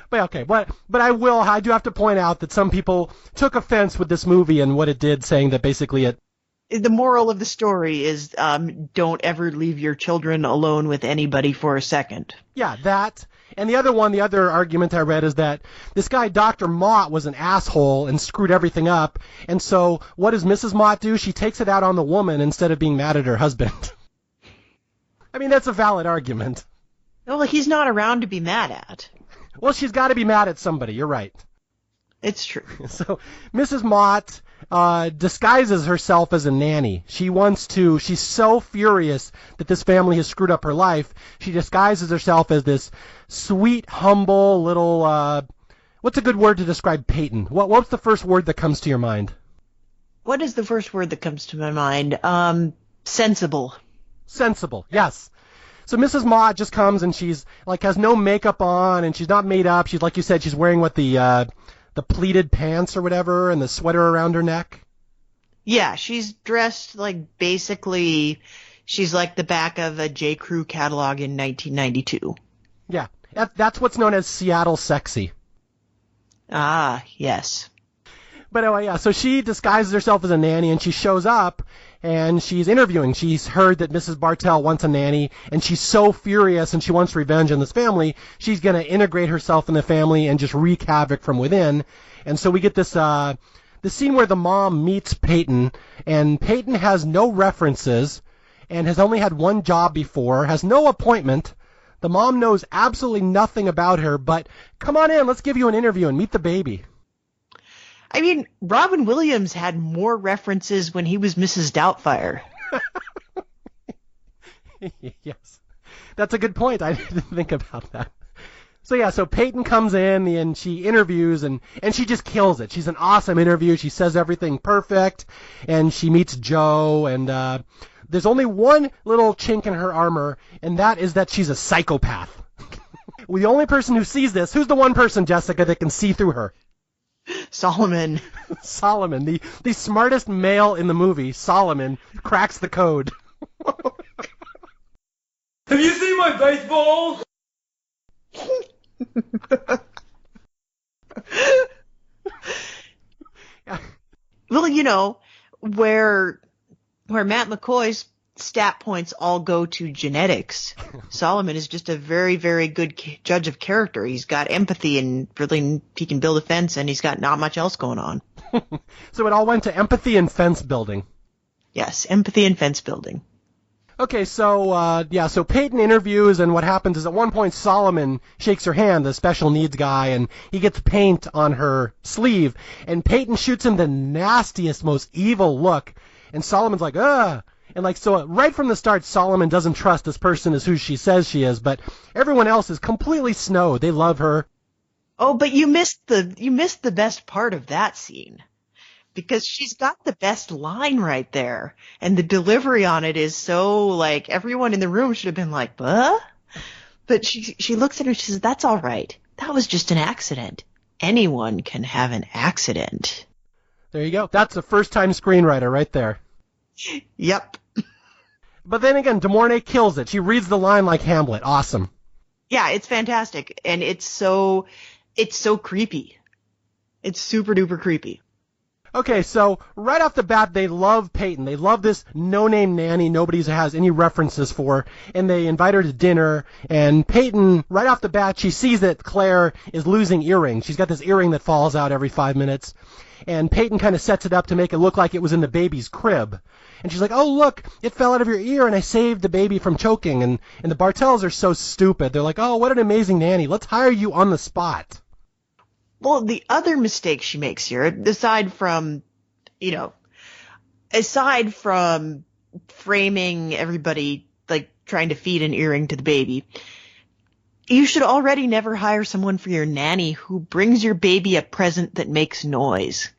Speaker 1: But okay, but I do have to point out that some people took offense with this movie and what it did, saying that basically
Speaker 2: the moral of the story is don't ever leave your children alone with anybody for a second.
Speaker 1: Yeah, that. And the other argument I read is that this guy, Dr. Mott, was an asshole and screwed everything up. And so what does Mrs. Mott do? She takes it out on the woman instead of being mad at her husband. I mean, that's a valid argument.
Speaker 2: Well, he's not around to be mad at.
Speaker 1: Well, she's got to be mad at somebody. You're right.
Speaker 2: It's true.
Speaker 1: So Mrs. Mott disguises herself as a nanny. She's so furious that this family has screwed up her life. She disguises herself as this sweet, humble little, what's a good word to describe Peyton? What's the first word that comes to your mind?
Speaker 2: What is the first word that comes to my mind? Sensible.
Speaker 1: Sensible, yes. So Mrs. Mott just comes and she's has no makeup on and she's not made up. She's, like you said, she's wearing the pleated pants or whatever and the sweater around her neck. Yeah,
Speaker 2: she's dressed basically she's like the back of a J. Crew catalog in 1992.
Speaker 1: Yeah, that's what's known as Seattle sexy.
Speaker 2: Ah, yes.
Speaker 1: But anyway, yeah, so she disguises herself as a nanny, and she shows up, and she's interviewing. She's heard that Mrs. Bartell wants a nanny, and she's so furious, and she wants revenge on this family, she's going to integrate herself in the family and just wreak havoc from within. And so we get this scene where the mom meets Peyton, and Peyton has no references, and has only had one job before, has no appointment. The mom knows absolutely nothing about her, but come on in, let's give you an interview and meet the baby.
Speaker 2: I mean, Robin Williams had more references when he was Mrs. Doubtfire.
Speaker 1: Yes, that's a good point. I didn't think about that. So yeah, so Peyton comes in and she interviews and she just kills it. She's an awesome interview. She says everything perfect, and she meets Joe, and there's only one little chink in her armor, and that is that she's a psychopath. The only person who sees this, who's the one person, Jessica, that can see through her?
Speaker 2: Solomon.
Speaker 1: Solomon, the smartest male in the movie, Solomon, cracks the code.
Speaker 3: Have you seen my baseball?
Speaker 2: Well, you know, where Matt McCoy's stat points all go to genetics, Solomon is just a very, very good judge of character. He's got empathy, and really he can build a fence, and he's got not much else going on.
Speaker 1: So it all went to empathy and fence building.
Speaker 2: Yes, empathy and fence building.
Speaker 1: Okay, so so Peyton interviews, and what happens is at one point Solomon shakes her hand, the special needs guy, and he gets paint on her sleeve, and Peyton shoots him the nastiest, most evil look, and Solomon's like, ugh. And like, so right from the start, Solomon doesn't trust this person as who she says she is, but everyone else is completely snowed. They love her.
Speaker 2: Oh, but you missed the best part of that scene, because she's got the best line right there, and the delivery on it is so, like, everyone in the room should have been like, "Huh?" But she looks at her and she says, "That's all right. That was just an accident. Anyone can have an accident."
Speaker 1: There you go. That's a first-time screenwriter right there.
Speaker 2: Yep.
Speaker 1: But then again, De Mornay kills it. She reads the line like Hamlet. Awesome.
Speaker 2: Yeah, it's fantastic, and it's so creepy. It's super duper creepy.
Speaker 1: Okay, so right off the bat, they love Peyton. They love this no-name nanny nobody has any references for, and they invite her to dinner. And Peyton, right off the bat, she sees that Claire is losing earrings. She's got this earring that falls out every 5 minutes. And Peyton kind of sets it up to make it look like it was in the baby's crib. And she's like, oh, look, it fell out of your ear, and I saved the baby from choking. And the Bartells are so stupid. They're like, oh, what an amazing nanny. Let's hire you on the spot.
Speaker 2: Well, the other mistake she makes here, aside from framing everybody like trying to feed an earring to the baby, you should already never hire someone for your nanny who brings your baby a present that makes noise.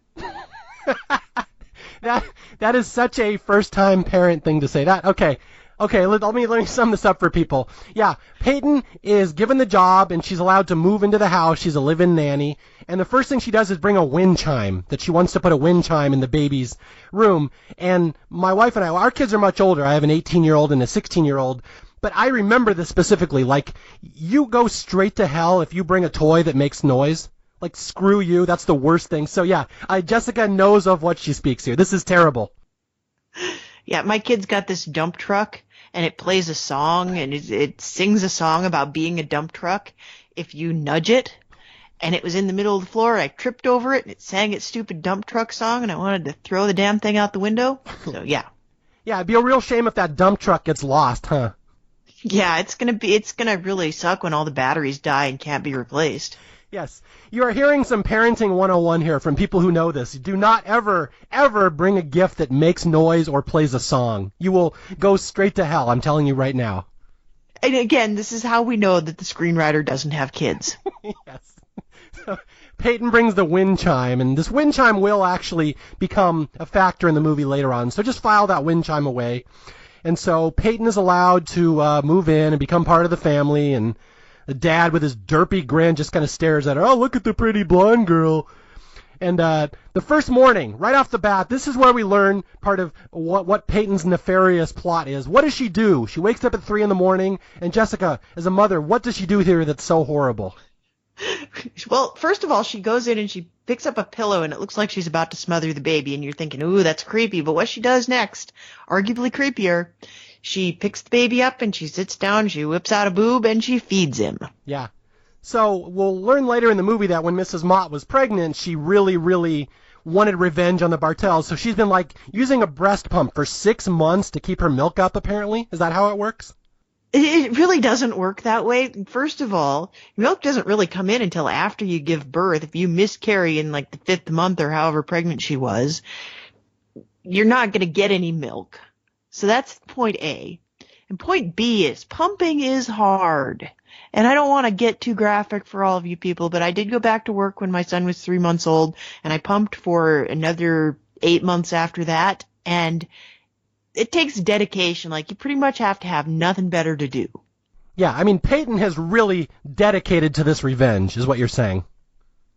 Speaker 1: That is such a first-time parent thing to say. Let me sum this up for people. Yeah, Peyton is given the job, and she's allowed to move into the house. She's a live-in nanny, and the first thing she does is bring a wind chime, that she wants to put a wind chime in the baby's room. And my wife and I, our kids are much older. I have an 18-year-old and a 16-year-old, but I remember this specifically. Like, you go straight to hell if you bring a toy that makes noise. Like, screw you. That's the worst thing. So, yeah, Jessica knows of what she speaks here. This is terrible.
Speaker 2: Yeah, my kid's got this dump truck, and it plays a song, and it sings a song about being a dump truck if you nudge it. And it was in the middle of the floor. I tripped over it, and it sang its stupid dump truck song, and I wanted to throw the damn thing out the window. So, yeah.
Speaker 1: Yeah, it'd be a real shame if that dump truck gets lost, huh?
Speaker 2: Yeah, it's gonna really suck when all the batteries die and can't be replaced.
Speaker 1: Yes. You are hearing some parenting 101 here from people who know this. Do not ever, ever bring a gift that makes noise or plays a song. You will go straight to hell, I'm telling you right now.
Speaker 2: And again, this is how we know that the screenwriter doesn't have kids.
Speaker 1: Yes. So, Peyton brings the wind chime, and this wind chime will actually become a factor in the movie later on. So just file that wind chime away. And so Peyton is allowed to move in and become part of the family, and the dad with his derpy grin just kind of stares at her. Oh, look at the pretty blonde girl. And the first morning, right off the bat, this is where we learn part of what Peyton's nefarious plot is. What does she do? She wakes up at 3 in the morning, and Jessica, as a mother, what does she do here that's so horrible?
Speaker 2: Well, first of all, she goes in and she picks up a pillow and it looks like she's about to smother the baby, and you're thinking, ooh, that's creepy. But what she does next, arguably creepier, she picks the baby up and she sits down, she whips out a boob, and she feeds him.
Speaker 1: Yeah. So we'll learn later in the movie that when Mrs. Mott was pregnant, she really, really wanted revenge on the Bartels. So she's been, like, using a breast pump for 6 months to keep her milk up, apparently. Is that how it works?
Speaker 2: It really doesn't work that way. First of all, milk doesn't really come in until after you give birth. If you miscarry in, like, the 5th month or however pregnant she was, you're not going to get any milk. So that's point A. And point B is pumping is hard. And I don't want to get too graphic for all of you people, but I did go back to work when my son was 3 months old, and I pumped for another 8 months after that, and it takes dedication. Like, you pretty much have to have nothing better to do.
Speaker 1: Yeah, I mean, Peyton has really dedicated to this revenge, is what you're saying.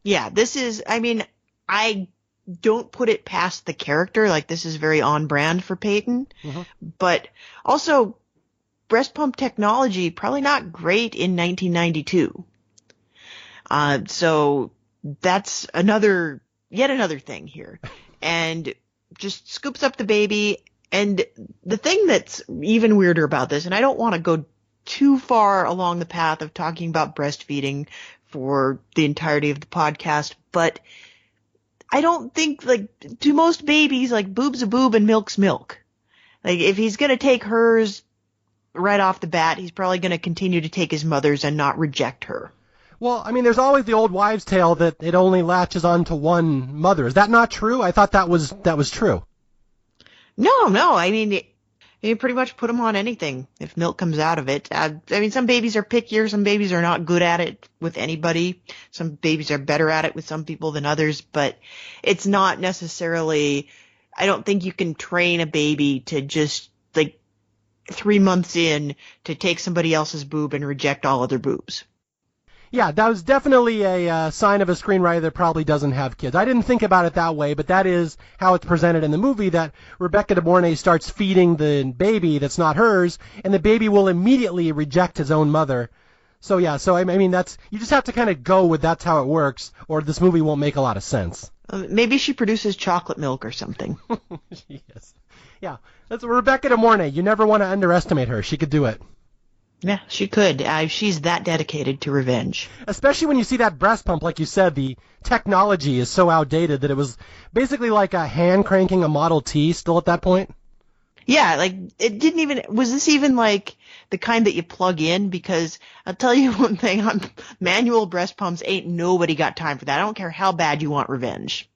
Speaker 2: Yeah, this is, I mean, I don't put it past the character. Like, this is very on brand for Peyton. Mm-hmm. But also, breast pump technology, probably not great in 1992. So that's yet another thing here. And just scoops up the baby. And the thing that's even weirder about this, and I don't want to go too far along the path of talking about breastfeeding for the entirety of the podcast, but I don't think, like, to most babies, like, boob's a boob and milk's milk. Like, if he's going to take hers right off the bat, he's probably going to continue to take his mother's and not reject her.
Speaker 1: Well, I mean, there's always the old wives' tale that it only latches on to one mother. Is that not true? I thought that was true. No. I mean, you pretty much put them on anything if milk comes out of it. I mean, some babies are pickier. Some babies are not good at it with anybody. Some babies are better at it with some people than others. But it's not necessarily, I don't think you can train a baby to just, like, 3 months in to take somebody else's boob and reject all other boobs. Yeah, that was definitely a sign of a screenwriter that probably doesn't have kids. I didn't think about it that way, but that is how it's presented in the movie, that Rebecca De Mornay starts feeding the baby that's not hers, and the baby will immediately reject his own mother. So I mean, you just have to kind of go with that's how it works, or this movie won't make a lot of sense.
Speaker 2: Maybe she produces chocolate milk or something.
Speaker 1: Yes. Yeah, that's Rebecca De Mornay. You never want to underestimate her. She could do it.
Speaker 2: Yeah, she could. She's that dedicated to revenge.
Speaker 1: Especially when you see that breast pump, like you said, the technology is so outdated that it was basically like a hand cranking a Model T still at that point.
Speaker 2: Yeah, like, was this even like the kind that you plug in? Because I'll tell you one thing, on manual breast pumps, ain't nobody got time for that. I don't care how bad you want revenge.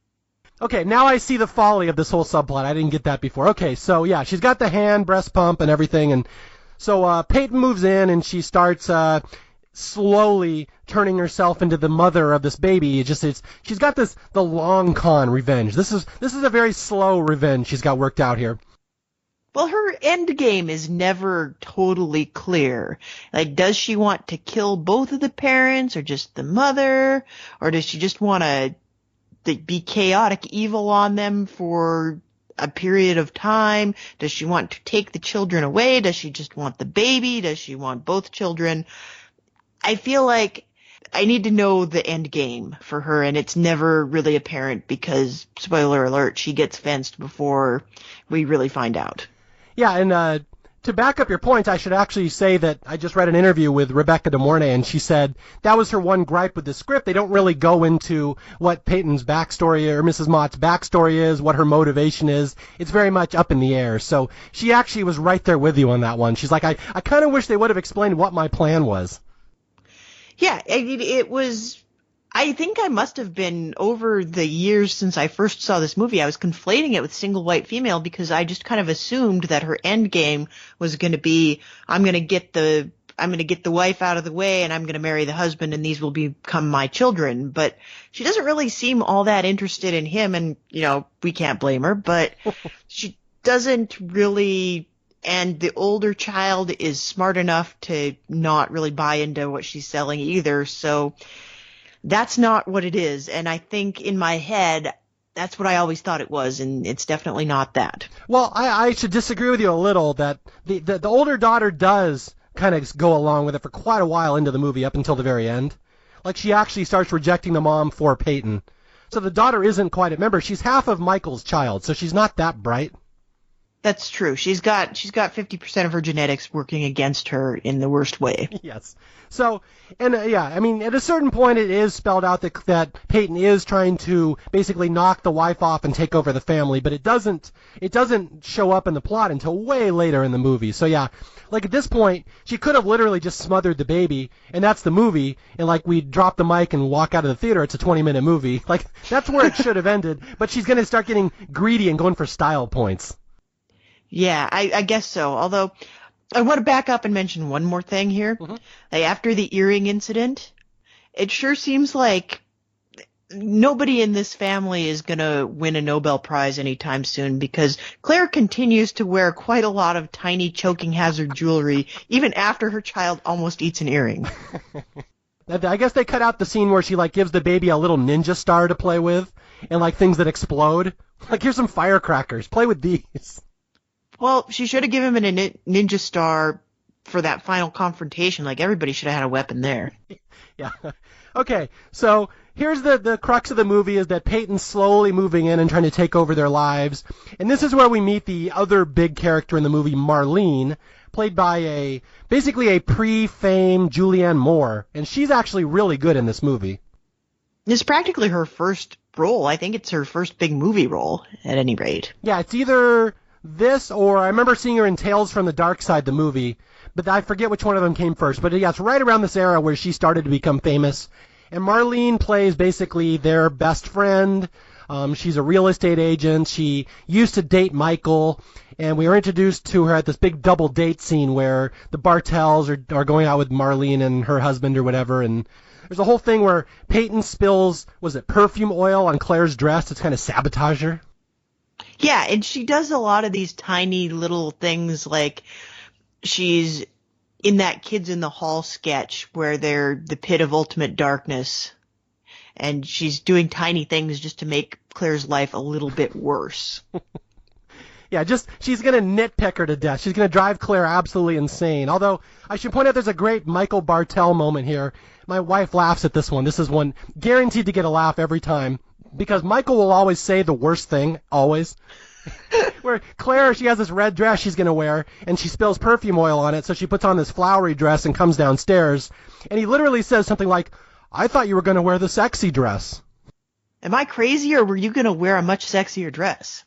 Speaker 1: Okay, now I see the folly of this whole subplot. I didn't get that before. Okay, so yeah, she's got the hand breast pump and everything, and so Peyton moves in and she starts slowly turning herself into the mother of this baby. She's got the long con revenge. This is a very slow revenge she's got worked out here.
Speaker 2: Well, her end game is never totally clear. Like, does she want to kill both of the parents or just the mother? Or does she just want to be chaotic evil on them for a period of time? Does she want to take the children away? Does she just want the baby? Does she want both children? I feel like I need to know the end game for her, and it's never really apparent because, spoiler alert, she gets fenced before we really find out.
Speaker 1: Yeah, and to back up your point, I should actually say that I just read an interview with Rebecca De Mornay, and she said that was her one gripe with the script. They don't really go into what Peyton's backstory or Mrs. Mott's backstory is, what her motivation is. It's very much up in the air. So she actually was right there with you on that one. She's like, I kind of wish they would have explained what my plan was.
Speaker 2: Yeah, it was... I think I must have been, over the years since I first saw this movie, I was conflating it with Single White Female because I just kind of assumed that her end game was going to be, I'm going to get the wife out of the way and I'm going to marry the husband and these will become my children. But she doesn't really seem all that interested in him, and, we can't blame her, but she doesn't really, and the older child is smart enough to not really buy into what she's selling either, so that's not what it is, and I think in my head, that's what I always thought it was, and it's definitely not that.
Speaker 1: Well, I should disagree with you a little, that the older daughter does kind of go along with it for quite a while into the movie, up until the very end. like she actually starts rejecting the mom for Peyton. So the daughter isn't quite, remember, she's half of Michael's child, so she's not that bright.
Speaker 2: That's true. She's got 50% of her genetics working against her in the worst way.
Speaker 1: Yes. So, and yeah, I mean, at a certain point it is spelled out that Peyton is trying to basically knock the wife off and take over the family, but it doesn't show up in the plot until way later in the movie. So yeah, like at this point, she could have literally just smothered the baby, and that's the movie, and like we drop the mic and walk out of the theater, it's a 20-minute movie. Like, that's where it should have ended, but she's going to start getting greedy and going for style points.
Speaker 2: Yeah, I guess so. Although, I want to back up and mention one more thing here.
Speaker 1: Mm-hmm.
Speaker 2: Like, after the earring incident, it sure seems like nobody in this family is going to win a Nobel Prize anytime soon, because Claire continues to wear quite a lot of tiny choking hazard jewelry, even after her child almost eats an earring.
Speaker 1: I guess they cut out the scene where she like gives the baby a little ninja star to play with, and like things that explode. Like, here's some firecrackers. Play with these.
Speaker 2: Well, she should have given him a ninja star for that final confrontation. Like, everybody should have had a weapon there.
Speaker 1: Yeah. Okay, so here's the crux of the movie is that Peyton's slowly moving in and trying to take over their lives. And this is where we meet the other big character in the movie, Marlene, played by basically a pre-fame Julianne Moore. And she's actually really good in this movie.
Speaker 2: It's practically her first role. I think it's her first big movie role, at any rate.
Speaker 1: Yeah, it's either this, or I remember seeing her in Tales from the Dark Side, the movie, but I forget which one of them came first. But yeah, it's right around this era where she started to become famous. And Marlene plays basically their best friend. She's a real estate agent. She used to date Michael, and we were introduced to her at this big double date scene where the Bartels are going out with Marlene and her husband or whatever, and there's a whole thing where Peyton spills, was it perfume oil on Claire's dress? It's kind of sabotage her.
Speaker 2: Yeah, and she does a lot of these tiny little things, like she's in that Kids in the Hall sketch where they're the pit of ultimate darkness, and she's doing tiny things just to make Claire's life a little bit worse.
Speaker 1: Yeah, she's going to nitpick her to death. She's going to drive Claire absolutely insane. Although, I should point out there's a great Michael Bartel moment here. My wife laughs at this one. This is one guaranteed to get a laugh every time, because Michael will always say the worst thing, always. Where Claire, she has this red dress she's going to wear, and she spills perfume oil on it, so she puts on this flowery dress and comes downstairs. And he literally says something like, "I thought you were going to wear the sexy dress."
Speaker 2: Am I crazy, or were you going to wear a much sexier dress?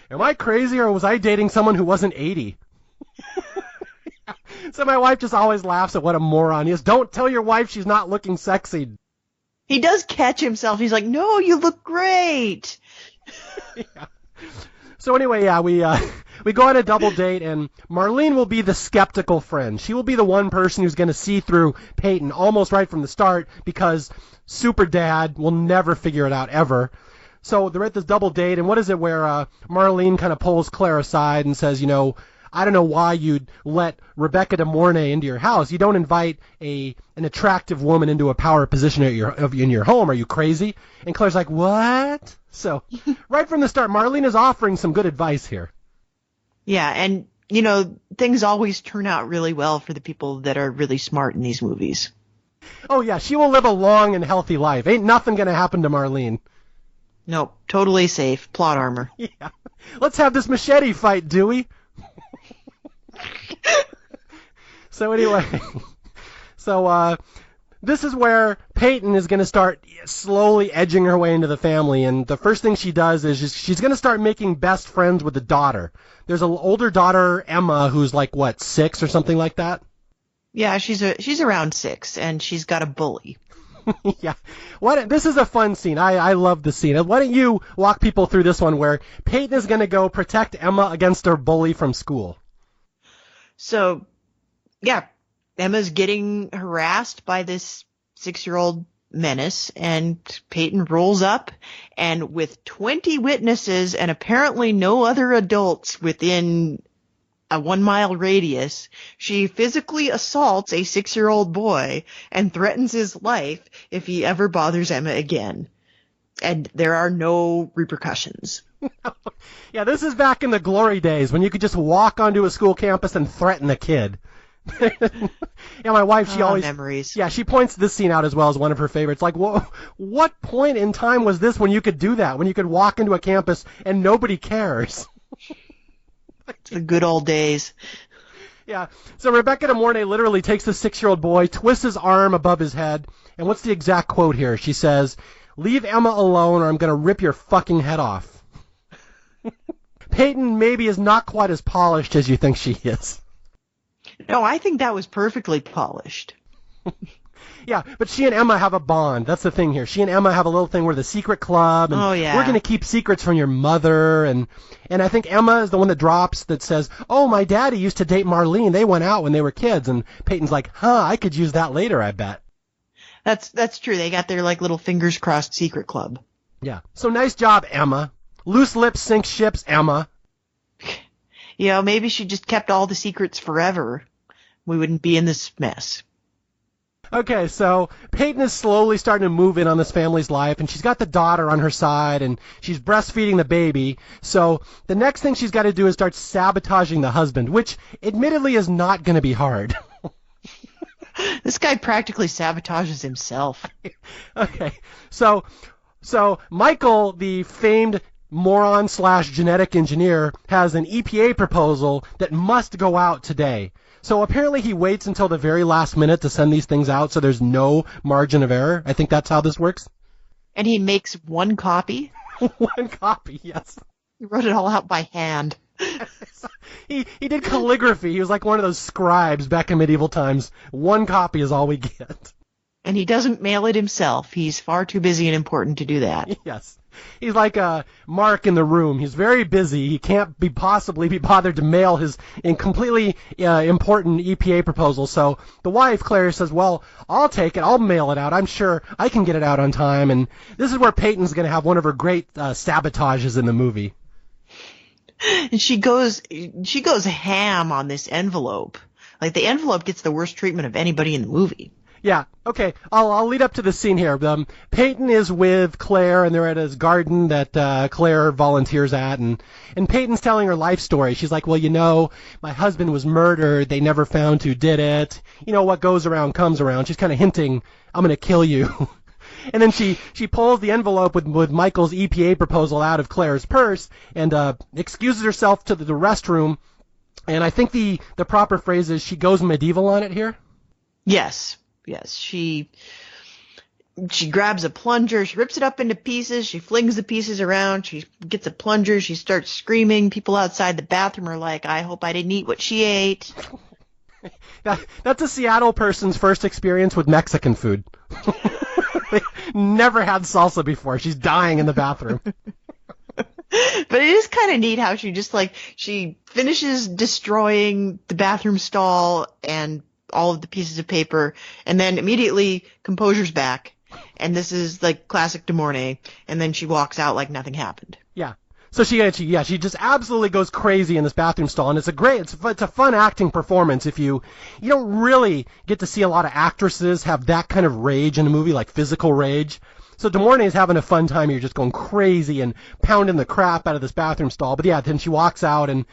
Speaker 1: Am I crazy, or was I dating someone who wasn't 80? So my wife just always laughs at what a moron he is. Don't tell your wife she's not looking sexy.
Speaker 2: He does catch himself. He's like, "No, you look great."
Speaker 1: Yeah. So anyway, yeah, we go on a double date, and Marlene will be the skeptical friend. She will be the one person who's going to see through Peyton almost right from the start, because Super Dad will never figure it out, ever. So they're at this double date, and what is it where Marlene kind of pulls Claire aside and says, I don't know why you'd let Rebecca De Mornay into your house. You don't invite an attractive woman into a power position in your home. Are you crazy? And Claire's like, what? So right from the start, Marlene is offering some good advice here.
Speaker 2: Yeah, and, things always turn out really well for the people that are really smart in these movies.
Speaker 1: Oh, yeah, she will live a long and healthy life. Ain't nothing going to happen to Marlene.
Speaker 2: Nope, totally safe. Plot armor.
Speaker 1: Yeah. Let's have this machete fight, Dewey. So anyway, this is where Peyton is going to start slowly edging her way into the family, and the first thing she does is she's going to start making best friends with the daughter. There's an older daughter, Emma, who's like, 6 or something like that?
Speaker 2: Yeah, she's around 6, and she's got a bully.
Speaker 1: Yeah. This is a fun scene. I love the scene. Why don't you walk people through this one where Peyton is going to go protect Emma against her bully from school.
Speaker 2: So, yeah, Emma's getting harassed by this 6-year-old menace, and Peyton rolls up, and with 20 witnesses and apparently no other adults within a 1-mile radius, she physically assaults a 6-year-old boy and threatens his life if he ever bothers Emma again. And there are no repercussions.
Speaker 1: Yeah, this is back in the glory days when you could just walk onto a school campus and threaten a kid. Yeah, my wife, she always...
Speaker 2: memories.
Speaker 1: Yeah, she points this scene out as well as one of her favorites. Like, what point in time was this when you could do that? When you could walk into a campus and nobody cares?
Speaker 2: The good old days.
Speaker 1: Yeah, so Rebecca De Mornay literally takes the 6-year-old boy, twists his arm above his head, and what's the exact quote here? She says, "Leave Emma alone or I'm going to rip your fucking head off." Peyton maybe is not quite as polished as you think she is.
Speaker 2: No, I think that was perfectly polished.
Speaker 1: Yeah, but she and Emma have a bond. That's the thing here. She and Emma have a little thing where the secret club, and
Speaker 2: Oh, yeah.
Speaker 1: we're going to keep secrets from your mother, and I think Emma is the one that drops that says, "Oh, my daddy used to date Marlene. They went out when they were kids," and Peyton's like, "Huh, I could use that later, I bet."
Speaker 2: That's true. They got their like little fingers crossed secret club.
Speaker 1: Yeah. So nice job, Emma. Loose lips sink ships, Emma.
Speaker 2: You know, maybe she just kept all the secrets forever. We wouldn't be in this mess.
Speaker 1: Okay, so Peyton is slowly starting to move in on this family's life, and she's got the daughter on her side, and she's breastfeeding the baby. So the next thing she's got to do is start sabotaging the husband, which admittedly is not going to be hard.
Speaker 2: This guy practically sabotages himself.
Speaker 1: Okay, so Michael, the famed moron/genetic engineer, has an EPA proposal that must go out today. So apparently he waits until the very last minute to send these things out, so there's no margin of error. I think that's how this works.
Speaker 2: And he makes one copy?
Speaker 1: One copy, yes.
Speaker 2: He wrote it all out by hand.
Speaker 1: He did calligraphy. He was like one of those scribes back in medieval times. One copy is all we get.
Speaker 2: And he doesn't mail it himself. He's far too busy and important to do that.
Speaker 1: Yes. He's like Mark in The Room. He's very busy. He can't possibly be bothered to mail his completely important EPA proposal. So the wife, Claire, says, "Well, I'll take it. I'll mail it out. I'm sure I can get it out on time." And this is where Peyton's going to have one of her great sabotages in the movie.
Speaker 2: And she goes ham on this envelope. Like, the envelope gets the worst treatment of anybody in the movie.
Speaker 1: Yeah, okay, I'll lead up to the scene here. Peyton is with Claire, and they're at his garden that Claire volunteers at, and Peyton's telling her life story. She's like, "Well, you know, my husband was murdered. They never found who did it. You know, what goes around comes around." She's kind of hinting, "I'm going to kill you." And then she pulls the envelope with Michael's EPA proposal out of Claire's purse and excuses herself to the restroom. And I think the proper phrase is she goes medieval on it here.
Speaker 2: Yes. She grabs a plunger, she rips it up into pieces, she flings the pieces around, she gets a plunger, she starts screaming. People outside the bathroom are like, "I hope I didn't eat what she ate."
Speaker 1: That's a Seattle person's first experience with Mexican food. They never had salsa before. She's dying in the bathroom.
Speaker 2: But it is kind of neat how she finishes destroying the bathroom stall and all of the pieces of paper, and then immediately composure's back. And this is like classic De Mornay. And then she walks out like nothing happened.
Speaker 1: Yeah. So she just absolutely goes crazy in this bathroom stall, and it's a fun acting performance. If you don't really get to see a lot of actresses have that kind of rage in a movie, like physical rage. So De Mornay is having a fun time here, just going crazy and pounding the crap out of this bathroom stall. But yeah, then she walks out, and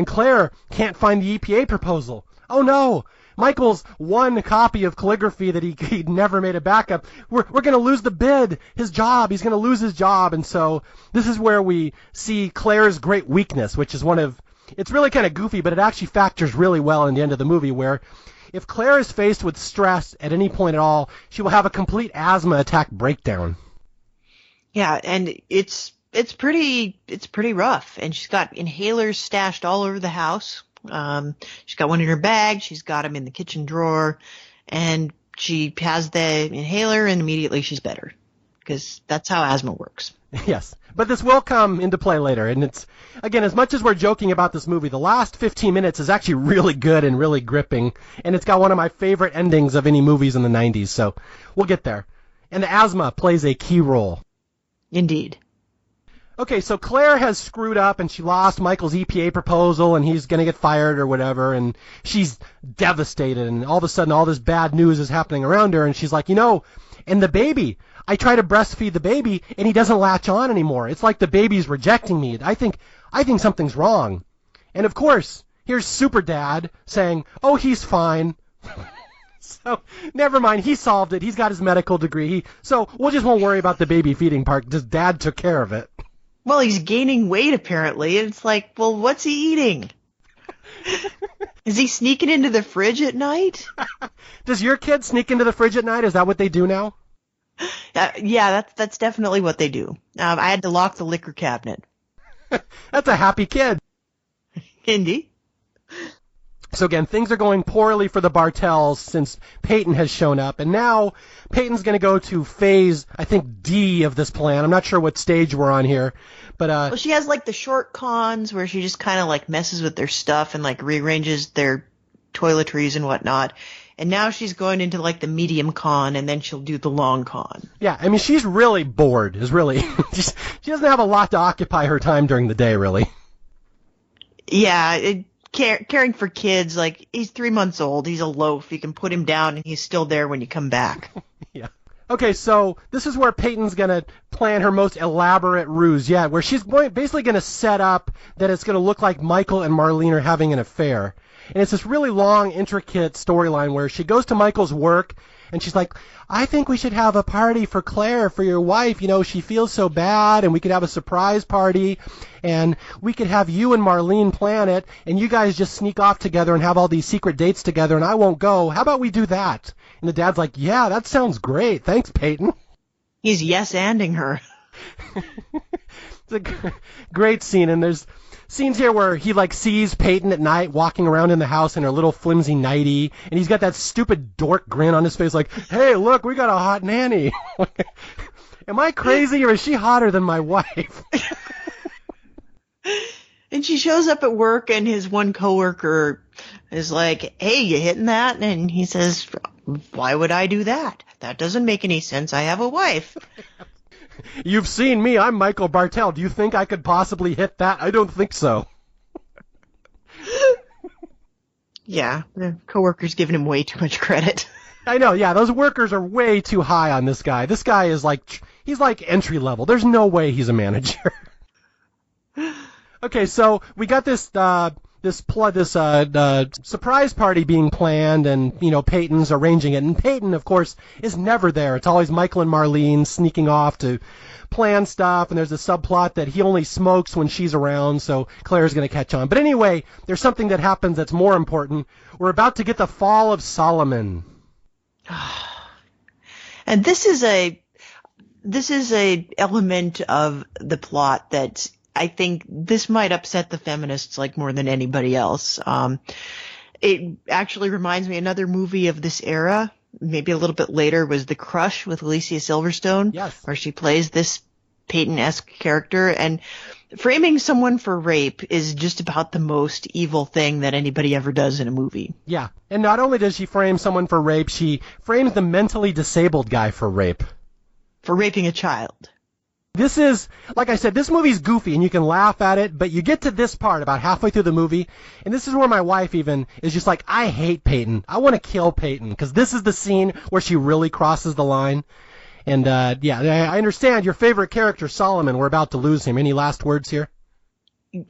Speaker 1: Claire can't find the EPA proposal. Oh no! Michael's one copy of calligraphy that he'd never made a backup. We're going to lose the bid, his job. He's going to lose his job. And so this is where we see Claire's great weakness, which is it's really kind of goofy, but it actually factors really well in the end of the movie, where if Claire is faced with stress at any point at all, she will have a complete asthma attack breakdown.
Speaker 2: Yeah, and it's pretty rough. And she's got inhalers stashed all over the house. She's got one in her bag, she's got them in the kitchen drawer, and she has the inhaler, and immediately she's better. Because that's how asthma works.
Speaker 1: Yes, but this will come into play later, and it's, again, as much as we're joking about this movie, the last 15 minutes is actually really good and really gripping, and it's got one of my favorite endings of any movies in the 90s, so we'll get there. And the asthma plays a key role.
Speaker 2: Indeed.
Speaker 1: Okay, so Claire has screwed up, and she lost Michael's EPA proposal, and he's going to get fired or whatever, and she's devastated, and all of a sudden all this bad news is happening around her, and she's like, and the baby, I try to breastfeed the baby, and he doesn't latch on anymore. It's like the baby's rejecting me. I think something's wrong. And of course, here's Super Dad saying, oh, he's fine. So, never mind, he solved it. He's got his medical degree. So, we just won't worry about the baby feeding part. Just Dad took care of it.
Speaker 2: Well, he's gaining weight, apparently. It's like, well, what's he eating? Is he sneaking into the fridge at night?
Speaker 1: Does your kid sneak into the fridge at night? Is that what they do now?
Speaker 2: Yeah, that's definitely what they do. I had to lock the liquor cabinet.
Speaker 1: That's a happy kid.
Speaker 2: Indy.
Speaker 1: So again, things are going poorly for the Bartells since Peyton has shown up. And now Peyton's going to go to phase, I think, D of this plan. I'm not sure what stage we're on here. But
Speaker 2: well, she has like the short cons where she just kind of like messes with their stuff and like rearranges their toiletries and whatnot. And now she's going into like the medium con, and then she'll do the long con.
Speaker 1: Yeah, I mean, she's really bored. She doesn't have a lot to occupy her time during the day, really.
Speaker 2: Yeah, caring for kids, like, he's 3 months old, he's a loaf, you can put him down and he's still there when you come back.
Speaker 1: Yeah. Okay, so this is where Peyton's going to plan her most elaborate ruse yet, where she's basically going to set up that it's going to look like Michael and Marlene are having an affair. And it's this really long, intricate storyline where she goes to Michael's work and she's like, I think we should have a party for Claire, for your wife. You know, she feels so bad, and we could have a surprise party, and we could have you and Marlene plan it, and you guys just sneak off together and have all these secret dates together, and I won't go. How about we do that? And the dad's like, yeah, that sounds great. Thanks, Peyton.
Speaker 2: He's yes-anding her.
Speaker 1: It's a great scene, and there's scenes here where he like sees Peyton at night walking around in the house in her little flimsy nightie, and he's got that stupid dork grin on his face like, hey, look, we got a hot nanny. Am I crazy, or is she hotter than my wife?
Speaker 2: And she shows up at work, and his one coworker is like, hey, you hitting that? And he says, why would I do that? That doesn't make any sense. I have a wife.
Speaker 1: You've seen me. I'm Michael Bartell. Do you think I could possibly hit that? I don't think so.
Speaker 2: Yeah, the coworker's giving him way too much credit.
Speaker 1: I know, yeah, those workers are way too high on this guy. This guy is like, he's like entry level. There's no way he's a manager. Okay, so we got this surprise party being planned, and, you know, Peyton's arranging it. And Peyton, of course, is never there. It's always Michael and Marlene sneaking off to plan stuff, and there's a subplot that he only smokes when she's around, so Claire's going to catch on. But anyway, there's something that happens that's more important. We're about to get the fall of Solomon.
Speaker 2: And this is a element of the plot that I think this might upset the feminists like more than anybody else. It actually reminds me, another movie of this era, maybe a little bit later, was The Crush with Alicia Silverstone.
Speaker 1: Yes.
Speaker 2: Where she plays this Peyton-esque character. And framing someone for rape is just about the most evil thing that anybody ever does in a movie.
Speaker 1: Yeah. And not only does she frame someone for rape, she frames the mentally disabled guy for rape.
Speaker 2: For raping a child.
Speaker 1: This is, like I said, this movie's goofy, and you can laugh at it, but you get to this part about halfway through the movie, and this is where my wife even is just like, I hate Peyton. I want to kill Peyton, because this is the scene where she really crosses the line. And, yeah, I understand your favorite character, Solomon. We're about to lose him. Any last words here?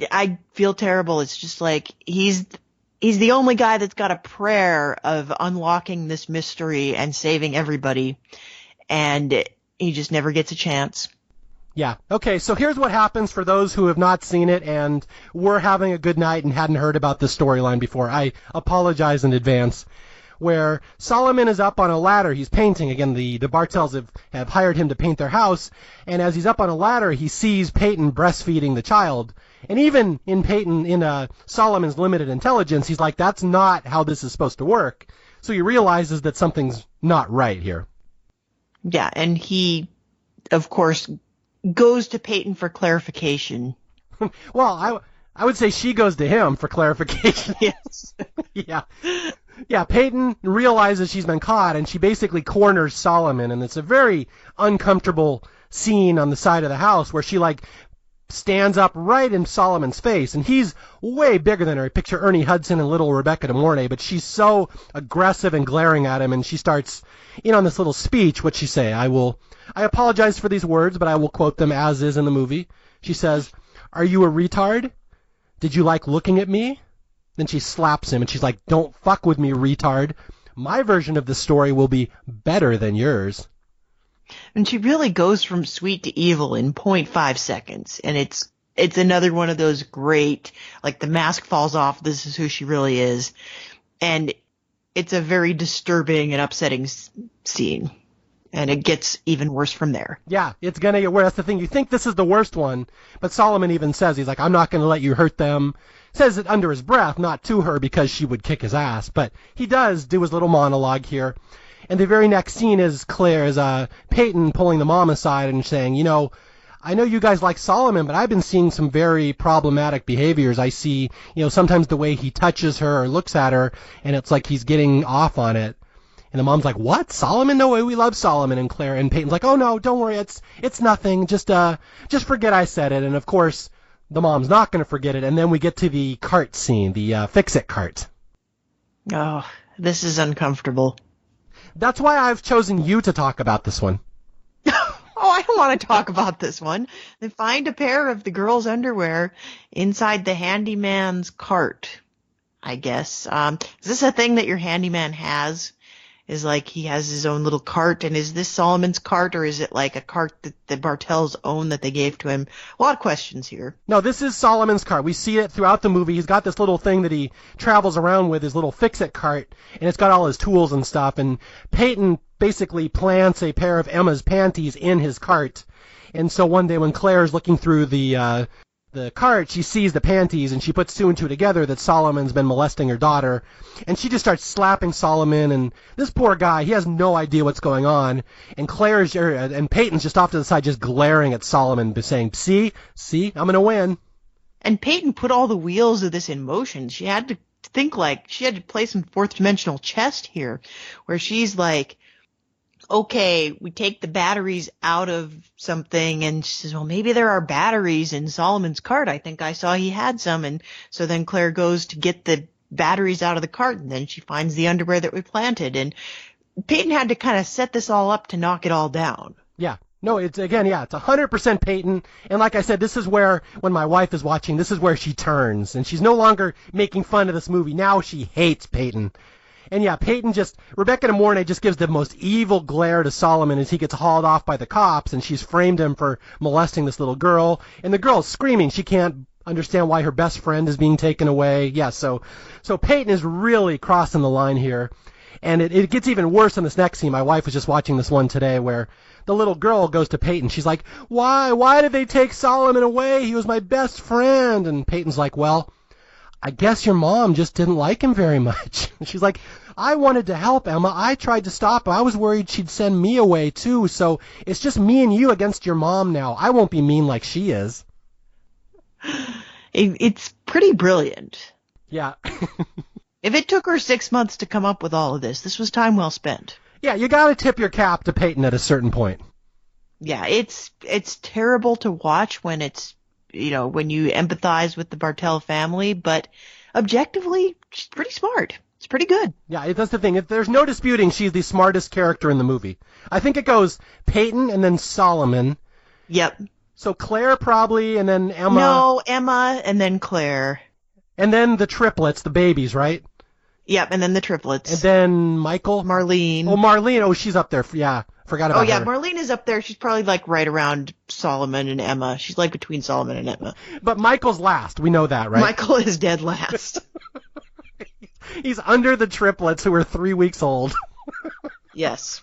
Speaker 2: I feel terrible. It's just like, he's the only guy that's got a prayer of unlocking this mystery and saving everybody, and he just never gets a chance.
Speaker 1: Yeah. Okay, so here's what happens for those who have not seen it and were having a good night and hadn't heard about this storyline before. I apologize in advance. Where Solomon is up on a ladder. He's painting. Again, the Bartells have hired him to paint their house. And as he's up on a ladder, he sees Peyton breastfeeding the child. And even in Solomon's limited intelligence, he's like, that's not how this is supposed to work. So he realizes that something's not right here.
Speaker 2: Yeah, and he, of course, goes to Peyton for clarification.
Speaker 1: Well, I would say she goes to him for clarification.
Speaker 2: Yes.
Speaker 1: Yeah. Yeah, Peyton realizes she's been caught, and she basically corners Solomon, and it's a very uncomfortable scene on the side of the house where she, like, stands up right in Solomon's face, and he's way bigger than her. Picture Ernie Hudson and little Rebecca De Mornay, but she's so aggressive and glaring at him, and she starts in on this little speech. What'd she say? I apologize for these words, but I will quote them as is in the movie. She says, "Are you a retard? Did you like looking at me? Then she slaps him, and she's like, "Don't fuck with me, retard. My version of the story will be better than yours."
Speaker 2: And she really goes from sweet to evil in 0.5 seconds. And it's another one of those great, like the mask falls off, this is who she really is. And it's a very disturbing and upsetting scene. And it gets even worse from there.
Speaker 1: Yeah, it's going to get worse. That's the thing. You think this is the worst one, but Solomon even says, he's like, "I'm not going to let you hurt them." Says it under his breath, not to her because she would kick his ass. But he does do his little monologue here. And the very next scene is Peyton pulling the mom aside and saying, "I know you guys like Solomon, but I've been seeing some very problematic behaviors. I see, sometimes the way he touches her or looks at her, and it's like he's getting off on it." And the mom's like, "What? Solomon? No way, we love Solomon." And Peyton's like, "Oh no, don't worry, it's nothing. Just forget I said it." And of course, the mom's not going to forget it. And then we get to the cart scene, the fix-it cart.
Speaker 2: Oh, this is uncomfortable.
Speaker 1: That's why I've chosen you to talk about this one.
Speaker 2: Oh, I don't want to talk about this one. They find a pair of the girl's underwear inside the handyman's cart, I guess. Is this a thing that your handyman has? Is like he has his own little cart, and is this Solomon's cart, or is it like a cart that the Bartels own that they gave to him? A lot of questions here.
Speaker 1: No, this is Solomon's cart. We see it throughout the movie. He's got this little thing that he travels around with, his little fix-it cart, and it's got all his tools and stuff. And Peyton basically plants a pair of Emma's panties in his cart. And so one day when Claire's looking through the cart, she sees the panties, and she puts two and two together that Solomon's been molesting her daughter, and she just starts slapping Solomon, and this poor guy, he has no idea what's going on, and Peyton's just off to the side just glaring at Solomon, saying, see, I'm gonna win.
Speaker 2: And Peyton put all the wheels of this in motion. She had to think like, she had to play some fourth dimensional chess here, where she's like, okay, we take the batteries out of something, and she says, well, maybe there are batteries in Solomon's cart. I think I saw he had some. And so then Claire goes to get the batteries out of the cart, and then she finds the underwear that we planted. And Peyton had to kind of set this all up to knock it all down.
Speaker 1: Yeah. No, it's 100% Peyton. And like I said, this is where, when my wife is watching, this is where she turns. And she's no longer making fun of this movie. Now she hates Peyton. And yeah, Rebecca De Mornay just gives the most evil glare to Solomon as he gets hauled off by the cops, and she's framed him for molesting this little girl. And the girl's screaming. She can't understand why her best friend is being taken away. Yeah, so Peyton is really crossing the line here. And it gets even worse in this next scene. My wife was just watching this one today where the little girl goes to Peyton. She's like, Why did they take Solomon away? He was my best friend. And Peyton's like, well, I guess your mom just didn't like him very much. She's like, I wanted to help Emma. I tried to stop her. I was worried she'd send me away too. So it's just me and you against your mom now. I won't be mean like she is.
Speaker 2: It's pretty brilliant.
Speaker 1: Yeah.
Speaker 2: If it took her 6 months to come up with all of this was time well spent.
Speaker 1: Yeah, you got to tip your cap to Peyton at a certain point.
Speaker 2: Yeah, it's terrible to watch when it's, when you empathize with the Bartel family, but objectively, she's pretty smart. It's pretty good.
Speaker 1: Yeah, that's the thing. There's no disputing she's the smartest character in the movie. I think it goes Peyton and then Solomon.
Speaker 2: Yep.
Speaker 1: So Claire probably, and then Emma.
Speaker 2: No, Emma and then Claire.
Speaker 1: And then the triplets, the babies, right?
Speaker 2: Yep, and then the triplets.
Speaker 1: And then Michael?
Speaker 2: Marlene.
Speaker 1: Oh, Marlene. Oh, she's up there. Yeah, forgot about her.
Speaker 2: Oh, yeah, Marlene is up there. She's probably like right around Solomon and Emma. She's like between Solomon and Emma.
Speaker 1: But Michael's last. We know that, right?
Speaker 2: Michael is dead last.
Speaker 1: He's under the triplets who are 3 weeks old.
Speaker 2: Yes.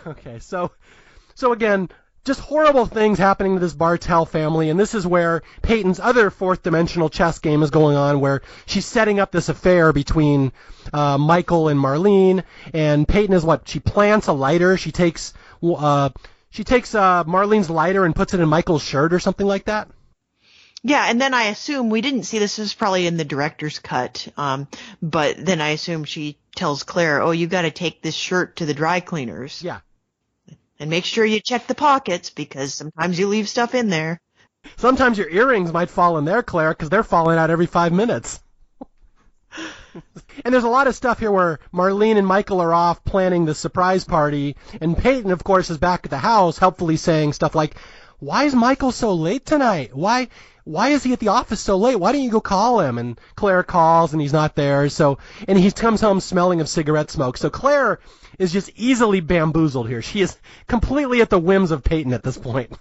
Speaker 1: Okay, so again, just horrible things happening to this Bartel family, and this is where Peyton's other fourth-dimensional chess game is going on, where she's setting up this affair between Michael and Marlene, and Peyton is she plants a lighter. She takes Marlene's lighter and puts it in Michael's shirt or something like that.
Speaker 2: Yeah, and then I assume, we didn't see this is probably in the director's cut, but then I assume she tells Claire, oh, you got to take this shirt to the dry cleaners.
Speaker 1: Yeah.
Speaker 2: And make sure you check the pockets, because sometimes you leave stuff in there.
Speaker 1: Sometimes your earrings might fall in there, Claire, because they're falling out every 5 minutes. And there's a lot of stuff here where Marlene and Michael are off planning the surprise party, and Peyton, of course, is back at the house, helpfully saying stuff like, why is Michael so late tonight? Why is he at the office so late? Why don't you go call him? And Claire calls, and he's not there. And he comes home smelling of cigarette smoke. So Claire is just easily bamboozled here. She is completely at the whims of Peyton at this point.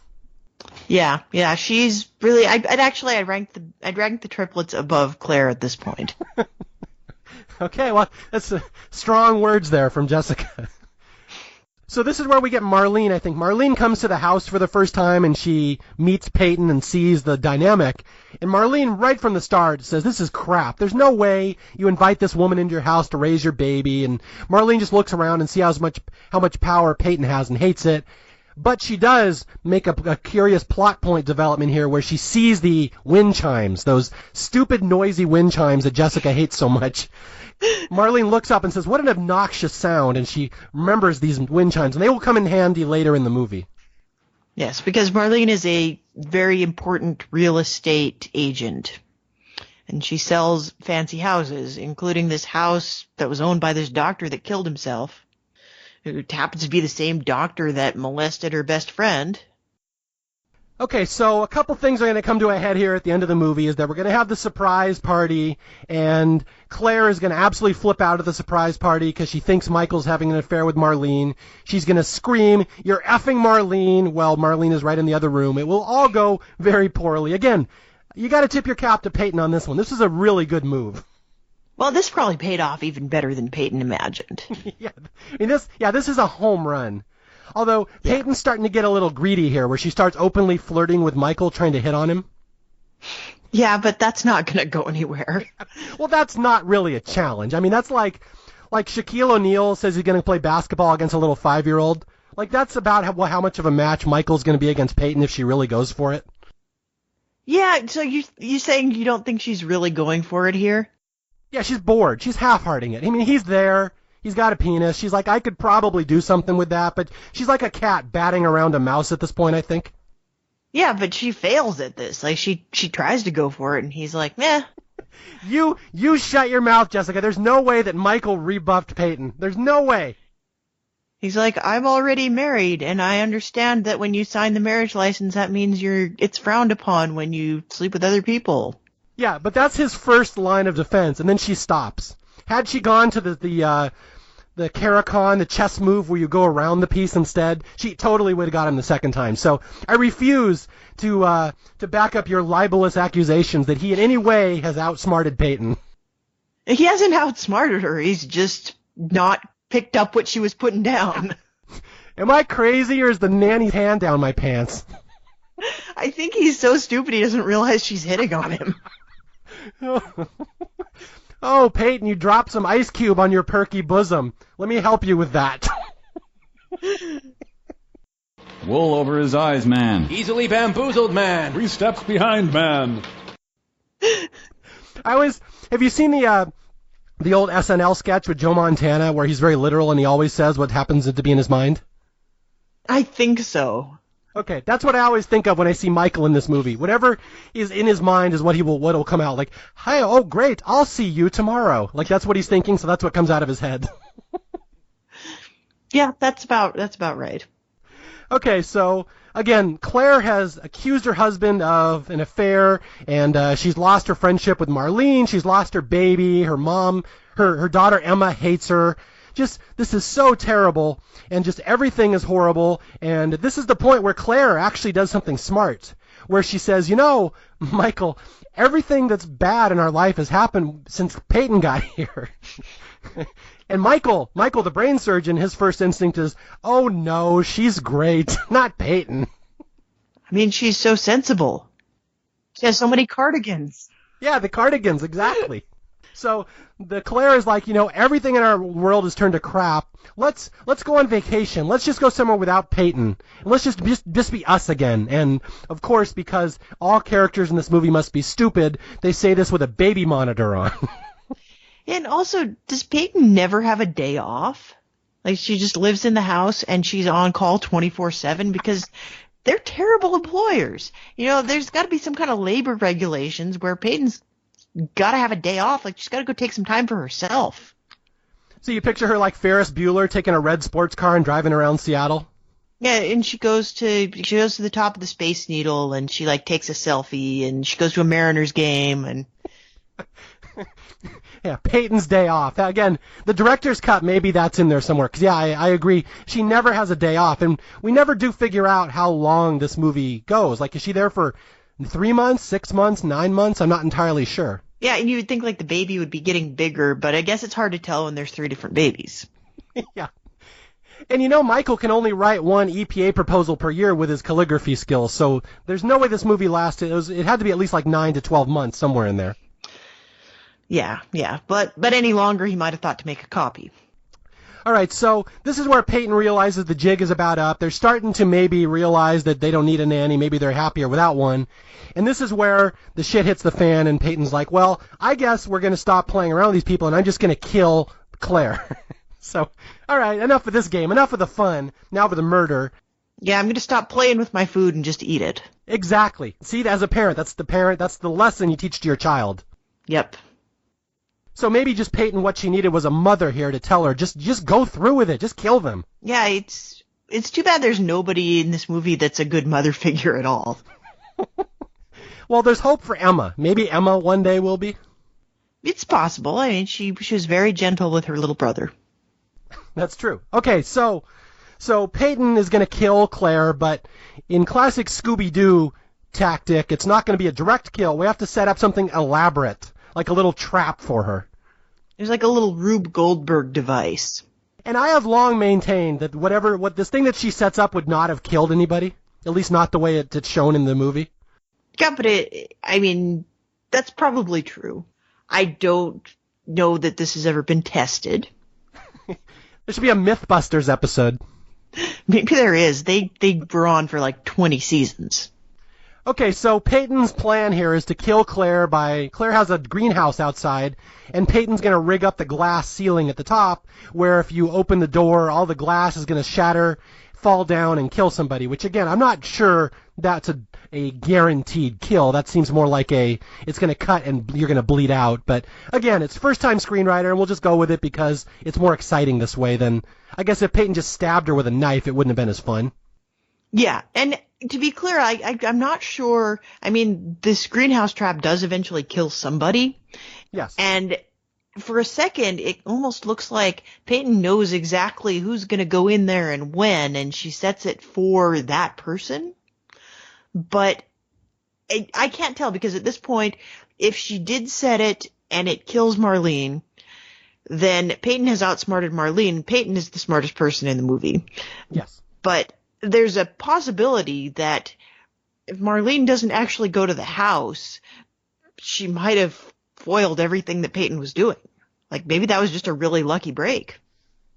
Speaker 2: Yeah, she's really. I'd rank the triplets above Claire at this point.
Speaker 1: Okay, well, that's strong words there from Jessica. So this is where we get Marlene, I think. Marlene comes to the house for the first time, and she meets Peyton and sees the dynamic. And Marlene, right from the start, says, this is crap. There's no way you invite this woman into your house to raise your baby. And Marlene just looks around and sees how much power Peyton has and hates it. But she does make a curious plot point development here where she sees the wind chimes, those stupid, noisy wind chimes that Jessica hates so much. Marlene looks up and says, what an obnoxious sound, and she remembers these wind chimes, and they will come in handy later in the movie.
Speaker 2: Yes, because Marlene is a very important real estate agent, and she sells fancy houses, including this house that was owned by this doctor that killed himself, who happens to be the same doctor that molested her best friend.
Speaker 1: Okay, so a couple things are going to come to a head here at the end of the movie is that we're going to have the surprise party, and Claire is going to absolutely flip out at the surprise party because she thinks Michael's having an affair with Marlene. She's going to scream, "You're effing Marlene," while Marlene is right in the other room. It will all go very poorly. Again, you got to tip your cap to Peyton on this one. This is a really good move.
Speaker 2: Well, this probably paid off even better than Peyton imagined.
Speaker 1: Yeah, I mean, this is a home run. Although Peyton's starting to get a little greedy here, where she starts openly flirting with Michael, trying to hit on him.
Speaker 2: Yeah, but that's not going to go anywhere.
Speaker 1: Well, that's not really a challenge. I mean, that's like Shaquille O'Neal says he's going to play basketball against a little 5-year-old. Like, that's about how much of a match Michael's going to be against Peyton if she really goes for it.
Speaker 2: Yeah, so you saying you don't think she's really going for it here?
Speaker 1: Yeah, she's bored. She's half-hearting it. I mean, he's there. He's got a penis. She's like, I could probably do something with that, but she's like a cat batting around a mouse at this point, I think.
Speaker 2: Yeah, but she fails at this. Like, she tries to go for it, and he's like, meh.
Speaker 1: You shut your mouth, Jessica. There's no way that Michael rebuffed Peyton. There's no way.
Speaker 2: He's like, I'm already married, and I understand that when you sign the marriage license, that means it's frowned upon when you sleep with other people.
Speaker 1: Yeah, but that's his first line of defense, and then she stops. Had she gone to the Caracon, the chess move where you go around the piece instead, she totally would have got him the second time. So I refuse to back up your libelous accusations that he in any way has outsmarted Peyton.
Speaker 2: He hasn't outsmarted her. He's just not picked up what she was putting down.
Speaker 1: Am I crazy, or is the nanny's hand down my pants?
Speaker 2: I think he's so stupid he doesn't realize she's hitting on him.
Speaker 1: Oh, Peyton, you dropped some ice cube on your perky bosom. Let me help you with that.
Speaker 4: Wool over his eyes, man.
Speaker 3: Easily bamboozled, man.
Speaker 5: 3 steps behind, man.
Speaker 1: Have you seen the old SNL sketch with Joe Montana where he's very literal and he always says what happens to be in his mind?
Speaker 2: I think so.
Speaker 1: Okay, that's what I always think of when I see Michael in this movie. Whatever is in his mind is what'll come out. Like, hey, oh great, I'll see you tomorrow. Like, that's what he's thinking, so that's what comes out of his head.
Speaker 2: Yeah, that's about right.
Speaker 1: Okay, so again, Claire has accused her husband of an affair, and she's lost her friendship with Marlene. She's lost her baby. Her mom, her daughter Emma hates her. This is so terrible, and just everything is horrible, and this is the point where Claire actually does something smart, where she says, Michael, everything that's bad in our life has happened since Peyton got here. And Michael, the brain surgeon, his first instinct is, oh no, she's great, not Peyton.
Speaker 2: I mean, she's so sensible. She has so many cardigans.
Speaker 1: Yeah, the cardigans, exactly. So the Claire is like, everything in our world has turned to crap. Let's go on vacation. Let's just go somewhere without Peyton. And let's just be us again. And of course, because all characters in this movie must be stupid, they say this with a baby monitor on.
Speaker 2: And also, does Peyton never have a day off? Like, she just lives in the house and she's on call 24/7 because they're terrible employers. There's got to be some kind of labor regulations where Peyton's got to have a day off. Like, she's got to go take some time for herself.
Speaker 1: So you picture her like Ferris Bueller taking a red sports car and driving around Seattle?
Speaker 2: Yeah, and she goes to the top of the Space Needle, and she like takes a selfie, and she goes to a Mariners game, and
Speaker 1: Yeah, Peyton's day off. Again, the director's cut, maybe that's in there somewhere. Because, yeah, I agree. She never has a day off. And we never do figure out how long this movie goes. Like, is she there for 3 months, 6 months, 9 months? I'm not entirely sure.
Speaker 2: yeah, and you would think like the baby would be getting bigger, but I guess it's hard to tell when there's 3 different babies.
Speaker 1: Yeah. And Michael can only write one EPA proposal per year with his calligraphy skills. So there's no way this movie lasted. It had to be at least like 9 to 12 months, somewhere in there.
Speaker 2: Yeah. But any longer, he might have thought to make a copy.
Speaker 1: All right, so this is where Peyton realizes the jig is about up. They're starting to maybe realize that they don't need a nanny. Maybe they're happier without one. And this is where the shit hits the fan, and Peyton's like, well, I guess we're going to stop playing around with these people, and I'm just going to kill Claire. So, all right, enough of this game. Enough of the fun. Now for the murder.
Speaker 2: Yeah, I'm going to stop playing with my food and just eat it.
Speaker 1: Exactly. See, as a parent, that's the lesson you teach to your child.
Speaker 2: Yep.
Speaker 1: So maybe just Peyton, what she needed was a mother here to tell her, just go through with it. Just kill them.
Speaker 2: Yeah, it's too bad there's nobody in this movie that's a good mother figure at all.
Speaker 1: Well, there's hope for Emma. Maybe Emma one day will be.
Speaker 2: It's possible. I mean, she was very gentle with her little brother.
Speaker 1: That's true. Okay, so Peyton is going to kill Claire, but in classic Scooby-Doo tactic, it's not going to be a direct kill. We have to set up something elaborate, like a little trap for her.
Speaker 2: There's like a little Rube Goldberg device.
Speaker 1: And I have long maintained that what this thing that she sets up would not have killed anybody, at least not the way it's shown in the movie.
Speaker 2: Yeah, but that's probably true. I don't know that this has ever been tested.
Speaker 1: There should be a Mythbusters episode.
Speaker 2: Maybe there is. They were on for like 20 seasons.
Speaker 1: Okay, so Peyton's plan here is to kill Claire Claire has a greenhouse outside, and Peyton's going to rig up the glass ceiling at the top, where if you open the door, all the glass is going to shatter, fall down, and kill somebody, which again, I'm not sure that's a guaranteed kill. That seems more like it's going to cut and you're going to bleed out. But again, it's first-time screenwriter, and we'll just go with it because it's more exciting this way than, I guess if Peyton just stabbed her with a knife, it wouldn't have been as fun.
Speaker 2: Yeah, and to be clear, I'm not sure. I mean, this greenhouse trap does eventually kill somebody.
Speaker 1: Yes.
Speaker 2: And for a second, it almost looks like Peyton knows exactly who's going to go in there and when, and she sets it for that person. But I can't tell, because at this point, if she did set it and it kills Marlene, then Peyton has outsmarted Marlene. Peyton is the smartest person in the movie.
Speaker 1: Yes.
Speaker 2: But there's a possibility that if Marlene doesn't actually go to the house, she might have foiled everything that Peyton was doing. Like, maybe that was just a really lucky break.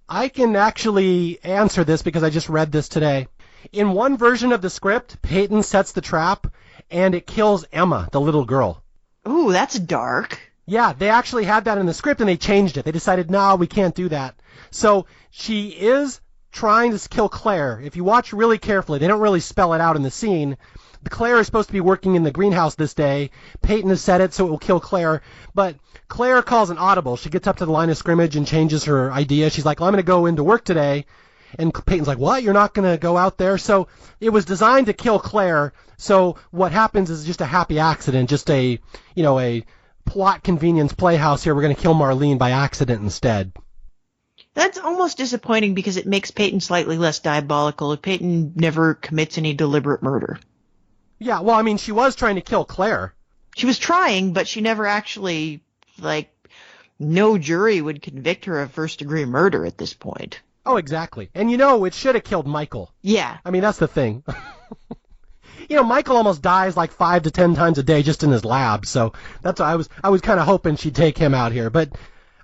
Speaker 1: I can actually answer this because I just read this today. In one version of the script, Peyton sets the trap, and it kills Emma, the little girl.
Speaker 2: Ooh, that's dark.
Speaker 1: Yeah, they actually had that in the script, and they changed it. They decided, no, we can't do that. So she is trying to kill Claire. If you watch really carefully, they don't really spell it out in the scene. Claire is supposed to be working in the greenhouse this day. Peyton has said it, so it will kill Claire. But Claire calls an audible. She gets up to the line of scrimmage and changes her idea. She's like, well, I'm going to go into work today. And Peyton's like, what? You're not going to go out there? So it was designed to kill Claire. So what happens is just a happy accident, just a plot convenience playhouse here. We're going to kill Marlene by accident instead.
Speaker 2: That's almost disappointing because it makes Peyton slightly less diabolical if Peyton never commits any deliberate murder.
Speaker 1: Yeah, well, I mean, she was trying to kill Claire.
Speaker 2: She was trying, but she never actually, no jury would convict her of first-degree murder at this point.
Speaker 1: Oh, exactly. And it should have killed Michael.
Speaker 2: Yeah.
Speaker 1: I mean, that's the thing. Michael almost dies like 5 to 10 times a day just in his lab, so that's why I was kind of hoping she'd take him out here. But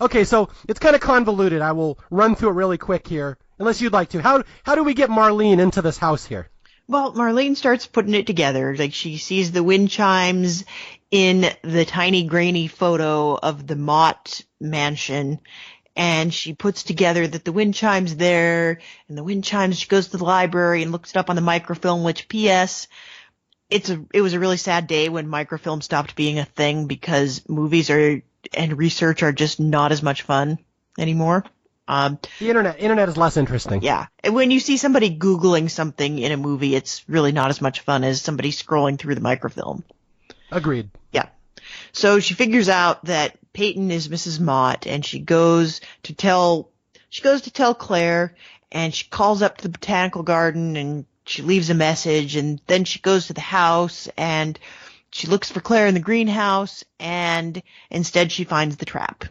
Speaker 1: okay, so it's kind of convoluted. I will run through it really quick here, unless you'd like to. How do we get Marlene into this house here?
Speaker 2: Well, Marlene starts putting it together. Like, she sees the wind chimes in the tiny, grainy photo of the Mott mansion, and she puts together that the wind chime's there, and the wind chimes, she goes to the library and looks it up on the microfilm, which, P.S., it was a really sad day when microfilm stopped being a thing because movies and research are just not as much fun anymore.
Speaker 1: The internet is less interesting.
Speaker 2: Yeah. And when you see somebody Googling something in a movie, it's really not as much fun as somebody scrolling through the microfilm.
Speaker 1: Agreed.
Speaker 2: Yeah. So she figures out that Peyton is Mrs. Mott, and she goes to tell Claire, and she calls up to the botanical garden, and she leaves a message, and then she goes to the house, and she looks for Claire in the greenhouse, and instead she finds the trap.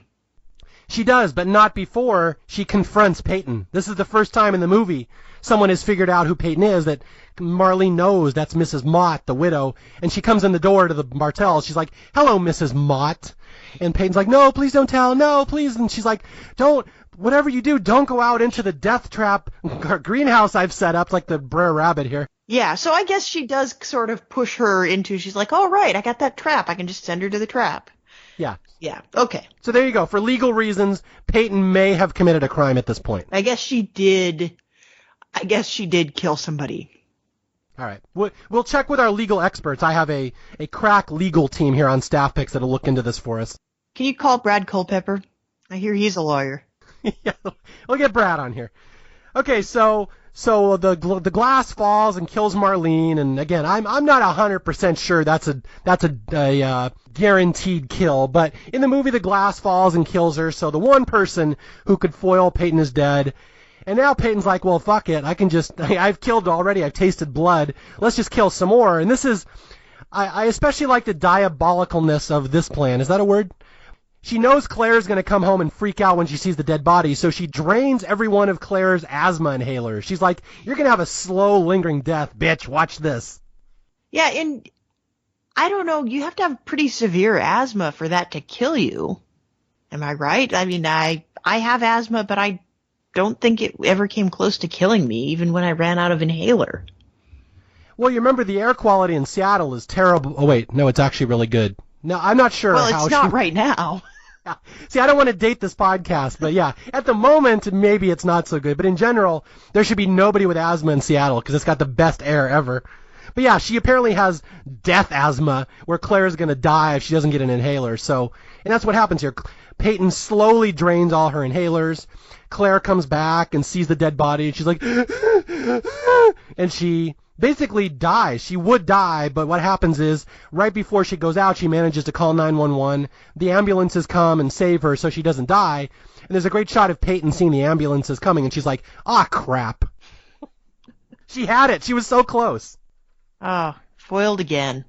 Speaker 1: She does, but not before she confronts Peyton. This is the first time in the movie someone has figured out who Peyton is, that Marlene knows that's Mrs. Mott, the widow, and she comes in the door to the Martells. She's like, "Hello, Mrs. Mott." And Peyton's like, "No, please don't tell. No, please." And she's like, whatever you do, don't go out into the death trap greenhouse I've set up, like the Brer Rabbit here.
Speaker 2: Yeah, so I guess she does sort of push her into, she's like, "Oh, right, I got that trap. I can just send her to the trap."
Speaker 1: Yeah.
Speaker 2: Yeah, okay.
Speaker 1: So there you go. For legal reasons, Peyton may have committed a crime at this point.
Speaker 2: I guess she did kill somebody.
Speaker 1: All right. We'll check with our legal experts. I have a crack legal team here on Staff Picks that'll look into this for us.
Speaker 2: Can you call Brad Culpepper? I hear he's a lawyer.
Speaker 1: Yeah, we'll get Brad on here. Okay, so the glass falls and kills Marlene, and again, I'm not 100% sure that's a guaranteed kill, but in the movie the glass falls and kills her, so the one person who could foil Peyton is dead. And now Peyton's like, "Well, fuck it, I've killed already, I've tasted blood, let's just kill some more." And this is, I especially like the diabolicalness of this plan. Is that a word? She knows Claire's going to come home and freak out when she sees the dead body, so she drains every one of Claire's asthma inhalers. She's like, "You're going to have a slow, lingering death, bitch. Watch this."
Speaker 2: Yeah, and I don't know, you have to have pretty severe asthma for that to kill you. Am I right? I mean, I have asthma, but I don't think it ever came close to killing me, even when I ran out of inhaler.
Speaker 1: Well, you remember the air quality in Seattle is terrible. Oh, wait, no, it's actually really good. No, I'm not sure.
Speaker 2: Well, it's not right now.
Speaker 1: Yeah. See, I don't want to date this podcast, but yeah, at the moment, maybe it's not so good. But in general, there should be nobody with asthma in Seattle because it's got the best air ever. But yeah, she apparently has death asthma where Claire's going to die if she doesn't get an inhaler. So, and that's what happens here. Peyton slowly drains all her inhalers. Claire comes back and sees the dead body, and she's like, and she basically dies. She would die, but what happens is, right before she goes out, she manages to call 911. The ambulances come and save her so she doesn't die. And there's a great shot of Peyton seeing the ambulances coming, and she's like, "Ah, crap." She had it. She was so close.
Speaker 2: Oh, foiled again.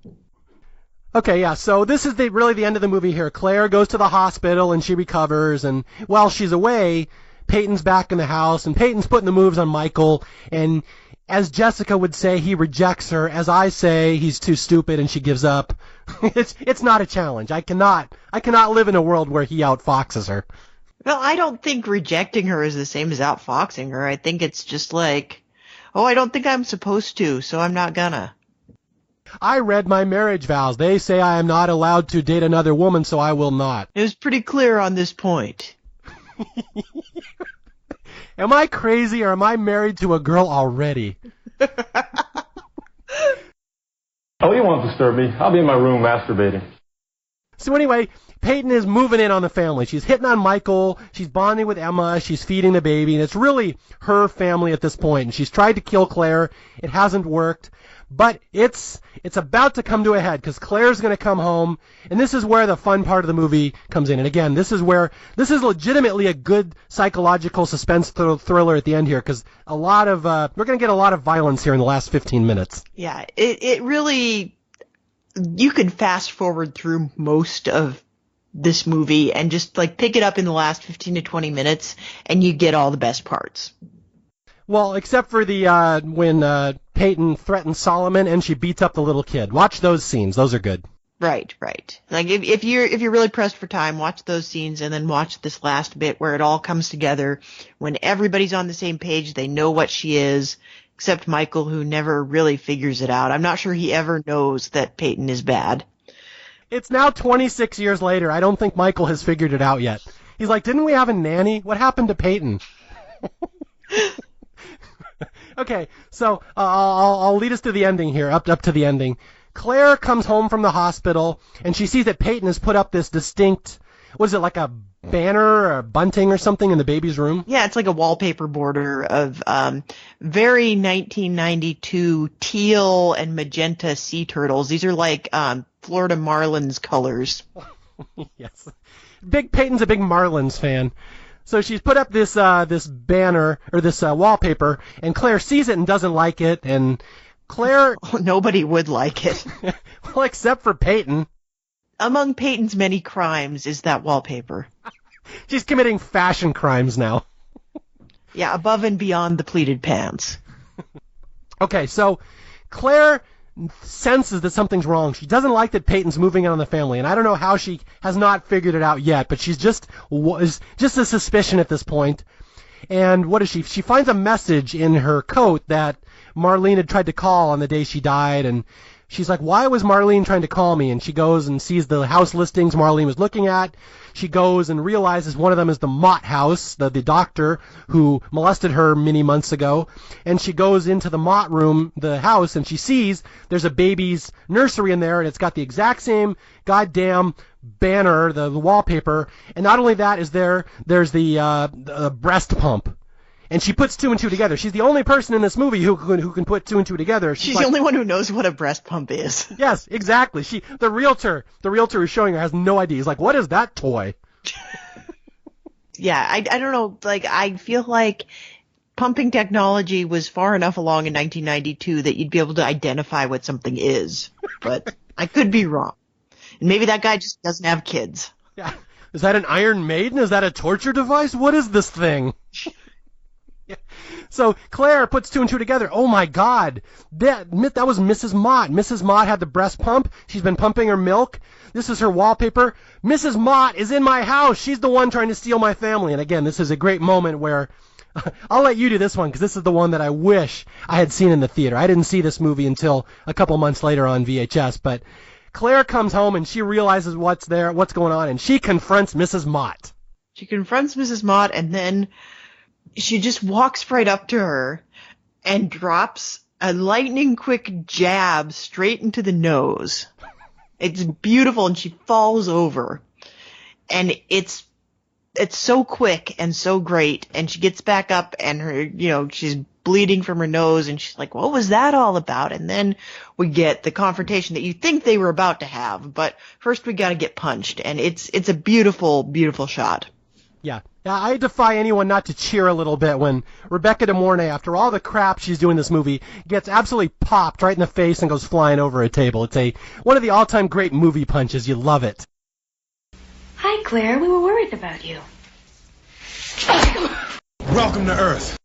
Speaker 1: Okay, yeah, so this is really the end of the movie here. Claire goes to the hospital, and she recovers, and while she's away, Peyton's back in the house, and Peyton's putting the moves on Michael, and as Jessica would say, he rejects her. As I say, he's too stupid, and she gives up. It's not a challenge. I cannot live in a world where he outfoxes her.
Speaker 2: Well, I don't think rejecting her is the same as outfoxing her. I think it's just like, "Oh, I don't think I'm supposed to, so I'm not gonna."
Speaker 1: I read my marriage vows. They say I am not allowed to date another woman, so I will not.
Speaker 2: It was pretty clear on this point.
Speaker 1: Am I crazy or am I married to a girl already?
Speaker 5: Oh, you won't disturb me. I'll be in my room masturbating.
Speaker 1: So anyway, Peyton is moving in on the family. She's hitting on Michael. She's bonding with Emma. She's feeding the baby. And it's really her family at this point. And she's tried to kill Claire. It hasn't worked. But it's about to come to a head because Claire's going to come home. And this is where the fun part of the movie comes in. And again, this is legitimately a good psychological suspense thriller at the end here because we're going to get a lot of violence here in the last 15 minutes.
Speaker 2: Yeah, it really, you could fast forward through most of this movie and just like pick it up in the last 15 to 20 minutes and you get all the best parts.
Speaker 1: Well, except for the when Peyton threatens Solomon and she beats up the little kid. Watch those scenes; those are good.
Speaker 2: Right. Like if you're really pressed for time, watch those scenes and then watch this last bit where it all comes together. When everybody's on the same page, they know what she is, except Michael, who never really figures it out. I'm not sure he ever knows that Peyton is bad.
Speaker 1: It's now 26 years later. I don't think Michael has figured it out yet. He's like, "Didn't we have a nanny? What happened to Peyton?" Okay, so I'll lead us to the ending here, up to the ending. Claire comes home from the hospital, and she sees that Peyton has put up this distinct was it like a banner or a bunting or something in the baby's room?
Speaker 2: Yeah, it's like a wallpaper border of very 1992 teal and magenta sea turtles. These are like Florida Marlins colors.
Speaker 1: Yes. Peyton's a big Marlins fan. So she's put up this this banner, or this wallpaper, and Claire sees it and doesn't like it, and Claire...
Speaker 2: Nobody would like it.
Speaker 1: Well, except for Peyton.
Speaker 2: Among Peyton's many crimes is that wallpaper.
Speaker 1: She's committing fashion crimes now.
Speaker 2: Yeah, above and beyond the pleated pants.
Speaker 1: Okay, so Claire senses that something's wrong. She doesn't like that Peyton's moving in on the family, and I don't know how she has not figured it out yet, but she's just a suspicion at this point. And what is she? She finds a message in her coat that Marlene had tried to call on the day she died, and she's like, why was Marlene trying to call me? And she goes and sees the house listings Marlene was looking at. She goes and realizes one of them is the Mott house, the doctor who molested her many months ago. And she goes into the Mott room, the house, and she sees there's a baby's nursery in there, and it's got the exact same goddamn banner, the wallpaper. And not only that is there's the breast pump. And she puts two and two together. She's the only person in this movie who can put two and two together.
Speaker 2: She's like, the only one who knows what a breast pump is.
Speaker 1: Yes, exactly. The realtor who's showing her has no idea. He's like, what is that toy?
Speaker 2: Yeah, I don't know. Like, I feel like pumping technology was far enough along in 1992 that you'd be able to identify what something is. But I could be wrong. And maybe that guy just doesn't have kids.
Speaker 1: Yeah. Is that an Iron Maiden? Is that a torture device? What is this thing? So Claire puts two and two together. Oh my God, that was Mrs. Mott. Mrs. Mott had the breast pump. She's been pumping her milk. This is her wallpaper. Mrs. Mott is in my house. She's the one trying to steal my family. And again, this is a great moment where I'll let you do this one because this is the one that I wish I had seen in the theater. I didn't see this movie until a couple months later on VHS. But Claire comes home and she realizes what's going on, and she confronts Mrs. Mott.
Speaker 2: She confronts Mrs. Mott, and then she just walks right up to her and drops a lightning quick jab straight into the nose. It's beautiful, and she falls over. And it's so quick and so great, and she gets back up, and her, she's bleeding from her nose, and she's like, what was that all about? And then we get the confrontation that you think they were about to have, but first we gotta get punched, and it's a beautiful, beautiful shot.
Speaker 1: Yeah. I defy anyone not to cheer a little bit when Rebecca De Mornay, after all the crap she's doing in this movie, gets absolutely popped right in the face and goes flying over a table. It's one of the all-time great movie punches. You love it.
Speaker 6: Hi, Claire. We were worried about you.
Speaker 3: Welcome to Earth.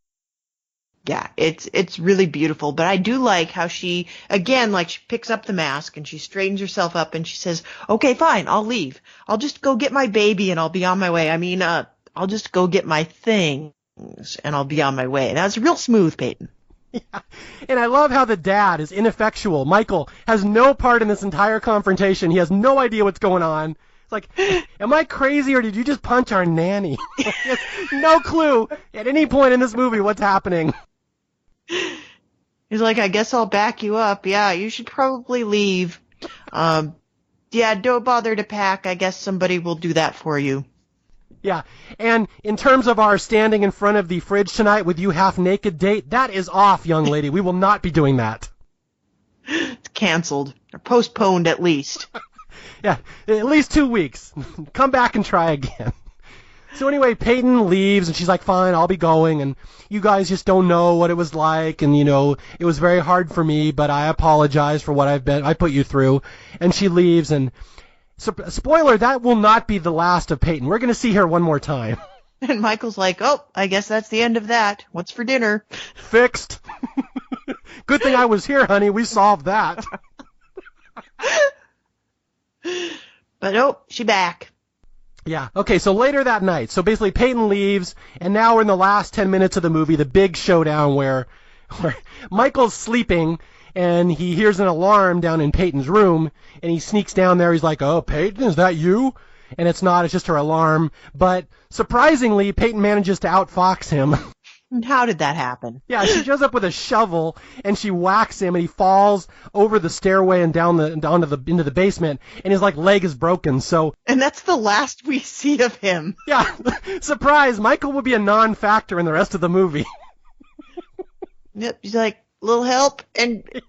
Speaker 2: Yeah, it's really beautiful, but I do like how she, again, like she picks up the mask and she straightens herself up and she says, okay, fine, I'll leave. I'll just go get my baby and I'll be on my way. I mean, I'll just go get my things and I'll be on my way. And that's real smooth, Peyton.
Speaker 1: Yeah. And I love how the dad is ineffectual. Michael has no part in this entire confrontation. He has no idea what's going on. It's like, am I crazy or did you just punch our nanny? He has no clue at any point in this movie what's happening.
Speaker 2: He's like, I guess I'll back you up. Yeah, you should probably leave. Yeah, don't bother to pack. I guess somebody will do that for you.
Speaker 1: Yeah, and in terms of our standing in front of the fridge tonight with you half-naked date, that is off, young lady. We will not be doing that.
Speaker 2: It's canceled. Or postponed, at least.
Speaker 1: Yeah, at least 2 weeks. Come back and try again. So anyway, Peyton leaves, and she's like, fine, I'll be going, and you guys just don't know what it was like, and, it was very hard for me, but I apologize for what I put you through. And she leaves, and spoiler, that will not be the last of Peyton. We're going to see her one more time.
Speaker 2: And Michael's like, oh, I guess that's the end of that. What's for dinner?
Speaker 1: Fixed. Good thing I was here, honey. We solved that.
Speaker 2: But oh, she back.
Speaker 1: Yeah. Okay, so later that night, so basically Peyton leaves, and now we're in the last 10 minutes of the movie, the big showdown where Michael's sleeping, and he hears an alarm down in Peyton's room, and he sneaks down there. He's like, oh, Peyton, is that you? And it's not. It's just her alarm. But surprisingly, Peyton manages to outfox him.
Speaker 2: And how did that happen?
Speaker 1: Yeah, she shows up with a shovel and she whacks him and he falls over the stairway and into the basement and his leg is broken. So
Speaker 2: And that's the last we see of him.
Speaker 1: yeah, surprise, Michael would be a non-factor in the rest of the movie.
Speaker 2: Yep, he's like, little help, and at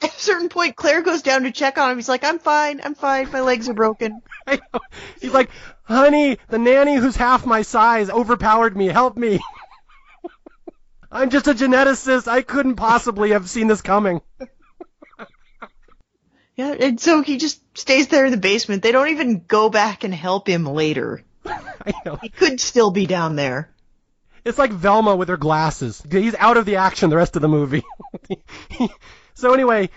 Speaker 2: a certain point Claire goes down to check on him. He's like, I'm fine, my legs are broken.
Speaker 1: I know. He's like, honey, the nanny who's half my size overpowered me, help me. I'm just a geneticist. I couldn't possibly have seen this coming.
Speaker 2: Yeah, and so he just stays there in the basement. They don't even go back and help him later.
Speaker 1: I know.
Speaker 2: He could still be down there.
Speaker 1: It's like Velma with her glasses. He's out of the action the rest of the movie. So anyway,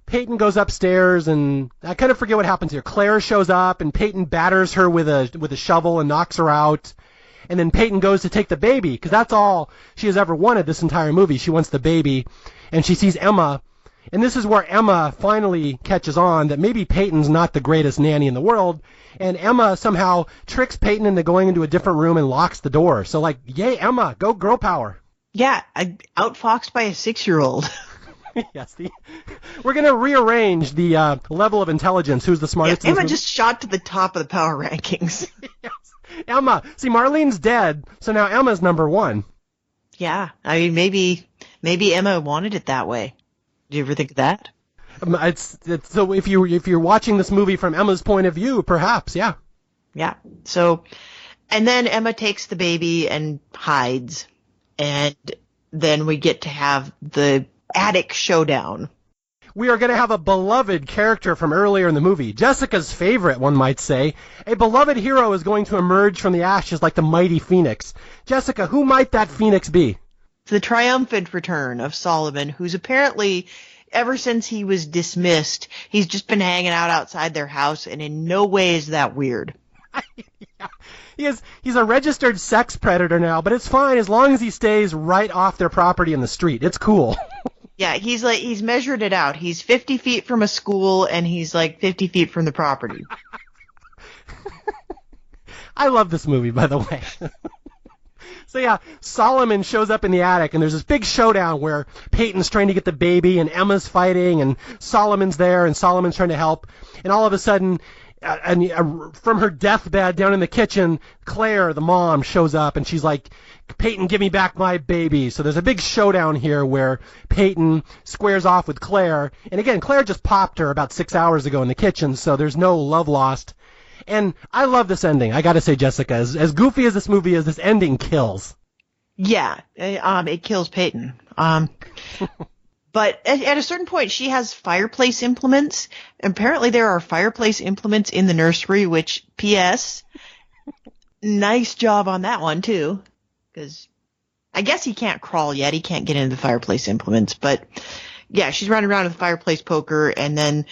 Speaker 1: Peyton goes upstairs, and I kind of forget what happens here. Claire shows up, and Peyton batters her with a shovel and knocks her out. And then Peyton goes to take the baby, because that's all she has ever wanted this entire movie. She wants the baby, and she sees Emma. And this is where Emma finally catches on that maybe Peyton's not the greatest nanny in the world. And Emma somehow tricks Peyton into going into a different room and locks the door. So, yay, Emma, go girl power.
Speaker 2: Yeah, outfoxed by a 6-year-old.
Speaker 1: Yes, we're going to rearrange the level of intelligence. Who's the smartest?
Speaker 2: Yeah, Emma just shot to the top of the power rankings.
Speaker 1: Yes. Emma. See, Marlene's dead, so now Emma's number one.
Speaker 2: Yeah, I mean, maybe Emma wanted it that way. Do you ever think of that?
Speaker 1: It's so if you're watching this movie from Emma's point of view, perhaps, yeah.
Speaker 2: Yeah. So, and then Emma takes the baby and hides, and then we get to have the attic showdown.
Speaker 1: We are going to have a beloved character from earlier in the movie. Jessica's favorite, one might say. A beloved hero is going to emerge from the ashes like the mighty phoenix. Jessica, who might that phoenix be?
Speaker 2: The triumphant return of Solomon, who's apparently, ever since he was dismissed, he's just been hanging out outside their house, and in no way is that weird.
Speaker 1: Yeah. He's a registered sex predator now, but it's fine as long as he stays right off their property in the street. It's cool.
Speaker 2: Yeah, he's measured it out. He's 50 feet from a school, and he's 50 feet from the property.
Speaker 1: I love this movie, by the way. So yeah, Solomon shows up in the attic, and there's this big showdown where Peyton's trying to get the baby, and Emma's fighting, and Solomon's there, and Solomon's trying to help, and all of a sudden, from her deathbed down in the kitchen, Claire, the mom, shows up, and she's like, Peyton, give me back my baby. So there's a big showdown here where Peyton squares off with Claire. And again, Claire just popped her about 6 hours ago in the kitchen, so there's no love lost. And I love this ending. I gotta say, Jessica, as goofy as this movie is, this ending kills.
Speaker 2: Yeah, it kills Peyton. But at a certain point, she has fireplace implements. Apparently there are fireplace implements in the nursery, which, P.S., nice job on that one, too. Because I guess he can't crawl yet. He can't get into the fireplace implements. But, yeah, she's running around with a fireplace poker. And then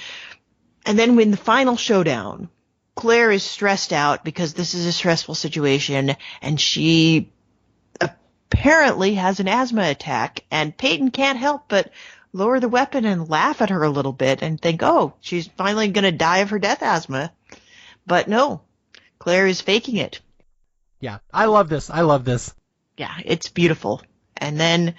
Speaker 2: when the final showdown, Claire is stressed out because this is a stressful situation. And she apparently has an asthma attack. And Peyton can't help but lower the weapon and laugh at her a little bit and think, oh, she's finally going to die of her death asthma. But no, Claire is faking it.
Speaker 1: Yeah, I love this.
Speaker 2: Yeah, it's beautiful. And then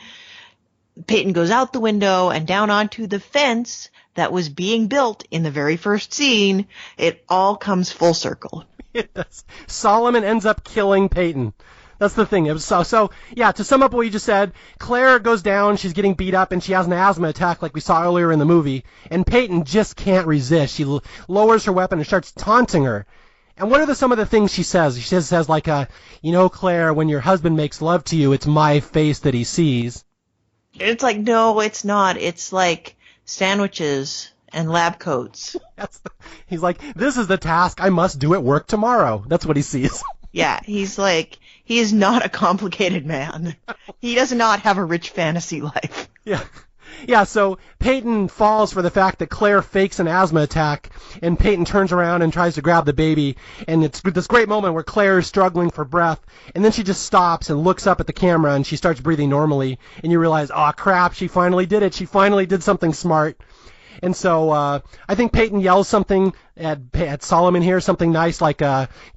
Speaker 2: Peyton goes out the window and down onto the fence that was being built in the very first scene. It all comes full circle.
Speaker 1: It does. Solomon ends up killing Peyton. That's the thing. It was so yeah, to sum up what you just said, Claire goes down, she's getting beat up, and she has an asthma attack like we saw earlier in the movie, and Peyton just can't resist. She lowers her weapon and starts taunting her. And what are some of the things she says? She says Claire, when your husband makes love to you, it's my face that he sees.
Speaker 2: It's like, no, it's not. It's like sandwiches and lab coats.
Speaker 1: He's like, this is the task I must do at work tomorrow. That's what he sees.
Speaker 2: Yeah, he's like, he is not a complicated man. He does not have a rich fantasy life.
Speaker 1: Yeah. Yeah, so Peyton falls for the fact that Claire fakes an asthma attack, and Peyton turns around and tries to grab the baby, and it's this great moment where Claire is struggling for breath, and then she just stops and looks up at the camera, and she starts breathing normally, and you realize, oh crap, she finally did it. She finally did something smart. And so I think Peyton yells something at Solomon here, something nice like,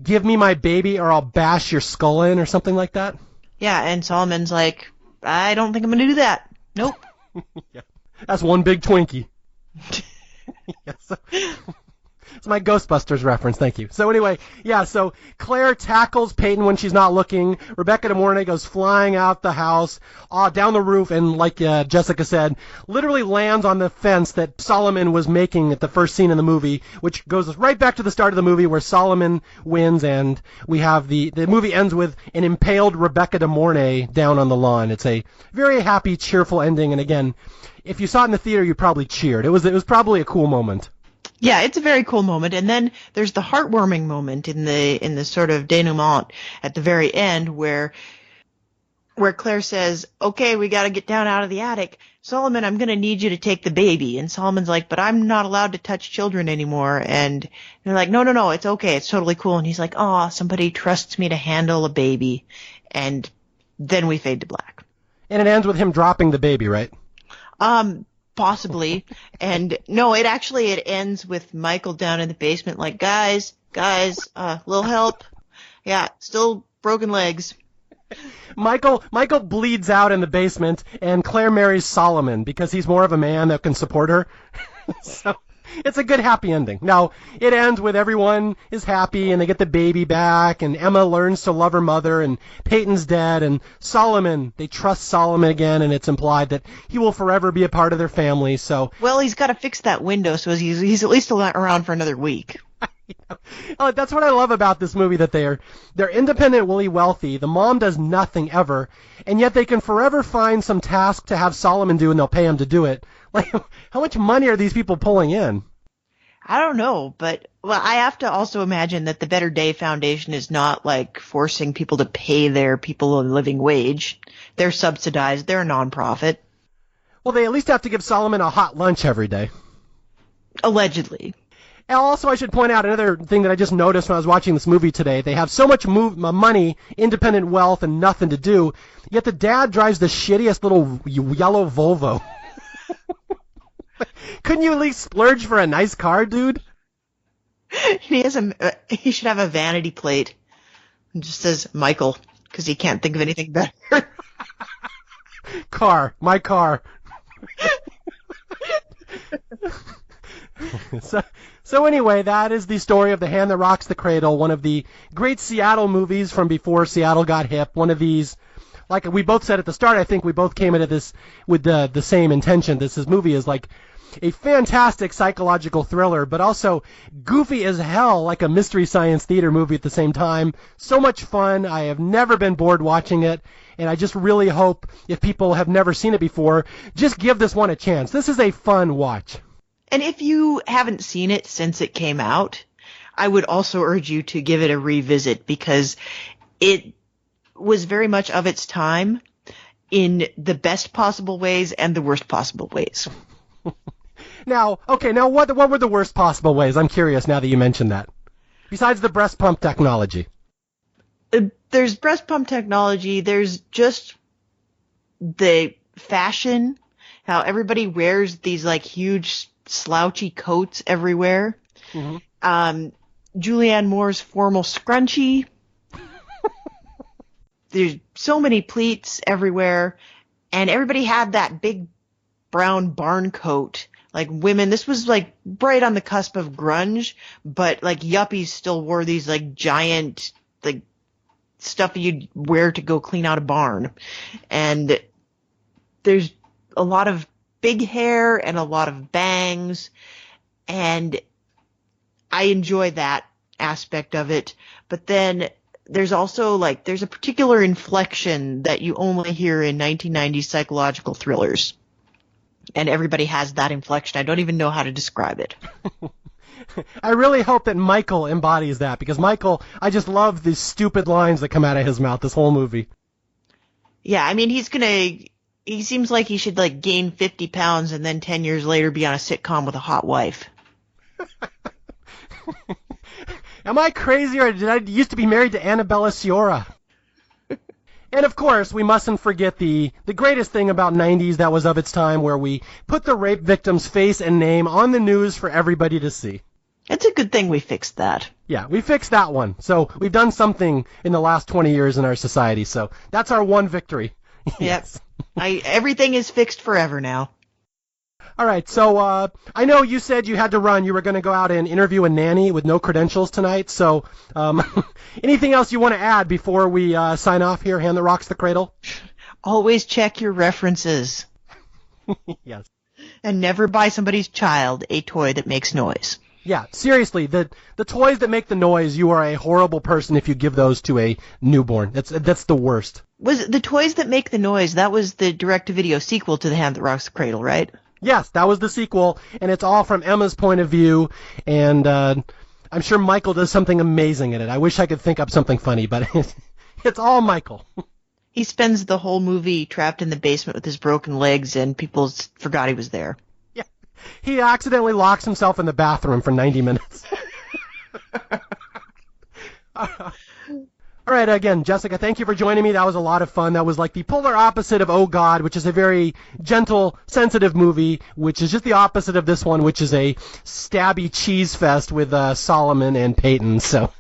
Speaker 1: give me my baby or I'll bash your skull in, or something like that.
Speaker 2: Yeah, and Solomon's like, I don't think I'm going to do that. Nope.
Speaker 1: Yeah. That's one big Twinkie. Yes. It's my Ghostbusters reference, thank you. So anyway, yeah, so Claire tackles Peyton when she's not looking. Rebecca De Mornay goes flying out the house, down the roof, and like Jessica said, literally lands on the fence that Solomon was making at the first scene in the movie, which goes right back to the start of the movie where Solomon wins, and we have the movie ends with an impaled Rebecca De Mornay down on the lawn. It's a very happy, cheerful ending, and again, if you saw it in the theater, you probably cheered. It was probably a cool moment.
Speaker 2: Yeah, it's a very cool moment. And then there's the heartwarming moment in the sort of denouement at the very end where Claire says, okay, we got to get down out of the attic. Solomon, I'm going to need you to take the baby. And Solomon's like, but I'm not allowed to touch children anymore. And they're like, no, it's okay. It's totally cool. And he's like, oh, somebody trusts me to handle a baby. And then we fade to black.
Speaker 1: And it ends with him dropping the baby, right?
Speaker 2: Possibly. And no, it ends with Michael down in the basement like, guys, little help. Yeah, still broken legs.
Speaker 1: Michael bleeds out in the basement, and Claire marries Solomon because he's more of a man that can support her. So it's a good happy ending. Now, it ends with everyone is happy, and they get the baby back, and Emma learns to love her mother, and Peyton's dead, and Solomon, they trust Solomon again, and it's implied that he will forever be a part of their family, so...
Speaker 2: Well, he's got to fix that window, so he's at least around for another week.
Speaker 1: Oh, that's what I love about this movie, that they're independently wealthy. The mom does nothing ever, and yet they can forever find some task to have Solomon do, and they'll pay him to do it. Like, how much money are these people pulling in?
Speaker 2: I don't know, but I have to also imagine that the Better Day Foundation is not like forcing people to pay their people a living wage. They're subsidized. They're a nonprofit.
Speaker 1: Well, they at least have to give Solomon a hot lunch every day.
Speaker 2: Allegedly.
Speaker 1: And also, I should point out another thing that I just noticed when I was watching this movie today. They have so much money, independent wealth, and nothing to do, yet the dad drives the shittiest little yellow Volvo. Couldn't you at least splurge for a nice car, dude?
Speaker 2: He should have a vanity plate. It just says Michael, because he can't think of anything better.
Speaker 1: My car. So anyway, that is the story of The Hand That Rocks the Cradle, one of the great Seattle movies from before Seattle got hip. One of these, like we both said at the start, I think we both came into this with the same intention. This movie is like a fantastic psychological thriller, but also goofy as hell, like a mystery science theater movie at the same time. So much fun. I have never been bored watching it, and I just really hope, if people have never seen it before, just give this one a chance. This is a fun watch.
Speaker 2: And if you haven't seen it since it came out, I would also urge you to give it a revisit, because it was very much of its time in the best possible ways and the worst possible ways.
Speaker 1: Now, what were the worst possible ways? I'm curious now that you mentioned that. Besides the breast pump technology.
Speaker 2: There's breast pump technology. There's just the fashion, how everybody wears these like huge slouchy coats everywhere. Mm-hmm. Julianne Moore's formal scrunchie. There's so many pleats everywhere, and everybody had that big brown barn coat. Like women, this was like right on the cusp of grunge, but like yuppies still wore these like giant, like stuff you'd wear to go clean out a barn. And there's a lot of big hair and a lot of bangs, and I enjoy that aspect of it. But then there's also like, there's a particular inflection that you only hear in 1990s psychological thrillers. And everybody has that inflection. I don't even know how to describe it.
Speaker 1: I really hope that Michael embodies that, because Michael, I just love these stupid lines that come out of his mouth this whole movie.
Speaker 2: Yeah, I mean, he seems like he should like gain 50 pounds and then 10 years later be on a sitcom with a hot wife.
Speaker 1: Am I crazy, or did I used to be married to Annabella Sciorra? And of course, we mustn't forget the greatest thing about 90s that was of its time, where we put the rape victim's face and name on the news for everybody to see.
Speaker 2: It's a good thing we fixed that.
Speaker 1: Yeah, we fixed that one. So we've done something in the last 20 years in our society. So that's our one victory.
Speaker 2: Yes. Everything is fixed forever now.
Speaker 1: All right, so I know you said you had to run. You were going to go out and interview a nanny with no credentials tonight. So anything else you want to add before we sign off here, Hand That Rocks the Cradle?
Speaker 2: Always check your references.
Speaker 1: Yes.
Speaker 2: And never buy somebody's child a toy that makes noise.
Speaker 1: Yeah, seriously, the toys that make the noise, you are a horrible person if you give those to a newborn. That's the worst.
Speaker 2: Was it the toys that make the noise? That was the direct-to-video sequel to The Hand That Rocks the Cradle, right?
Speaker 1: Yes, that was the sequel, and it's all from Emma's point of view, and I'm sure Michael does something amazing in it. I wish I could think up something funny, but it's all Michael.
Speaker 2: He spends the whole movie trapped in the basement with his broken legs, and people forgot he was there.
Speaker 1: Yeah, he accidentally locks himself in the bathroom for 90 minutes. All right, again, Jessica, thank you for joining me. That was a lot of fun. That was like the polar opposite of Oh God, which is a very gentle, sensitive movie, which is just the opposite of this one, which is a stabby cheese fest with Solomon and Peyton. So,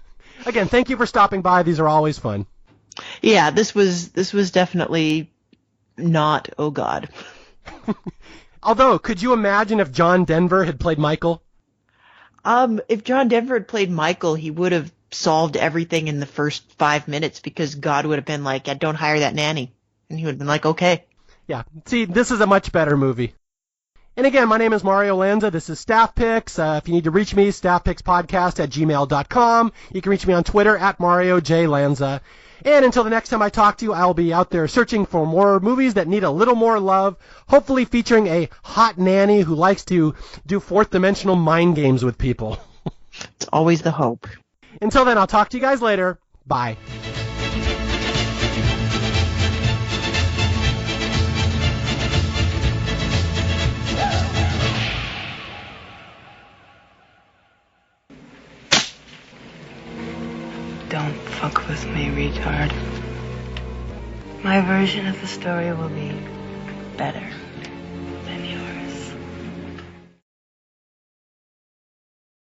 Speaker 1: again, thank you for stopping by. These are always fun.
Speaker 2: Yeah, this was definitely not Oh God.
Speaker 1: Although, could you imagine if John Denver had played Michael?
Speaker 2: If John Denver had played Michael, he would have solved everything in the first 5 minutes because God would have been like, yeah, don't hire that nanny. And he would have been like, okay.
Speaker 1: Yeah, see, this is a much better movie. And again, my name is Mario Lanza. This is Staff Picks. If you need to reach me, staffpickspodcast@gmail.com. You can reach me on Twitter @MarioJLanza. And until the next time I talk to you, I'll be out there searching for more movies that need a little more love, hopefully featuring a hot nanny who likes to do fourth-dimensional mind games with people.
Speaker 2: It's always the hope.
Speaker 1: Until then, I'll talk to you guys later. Bye.
Speaker 7: Don't fuck with me, retard. My version of the story will be better.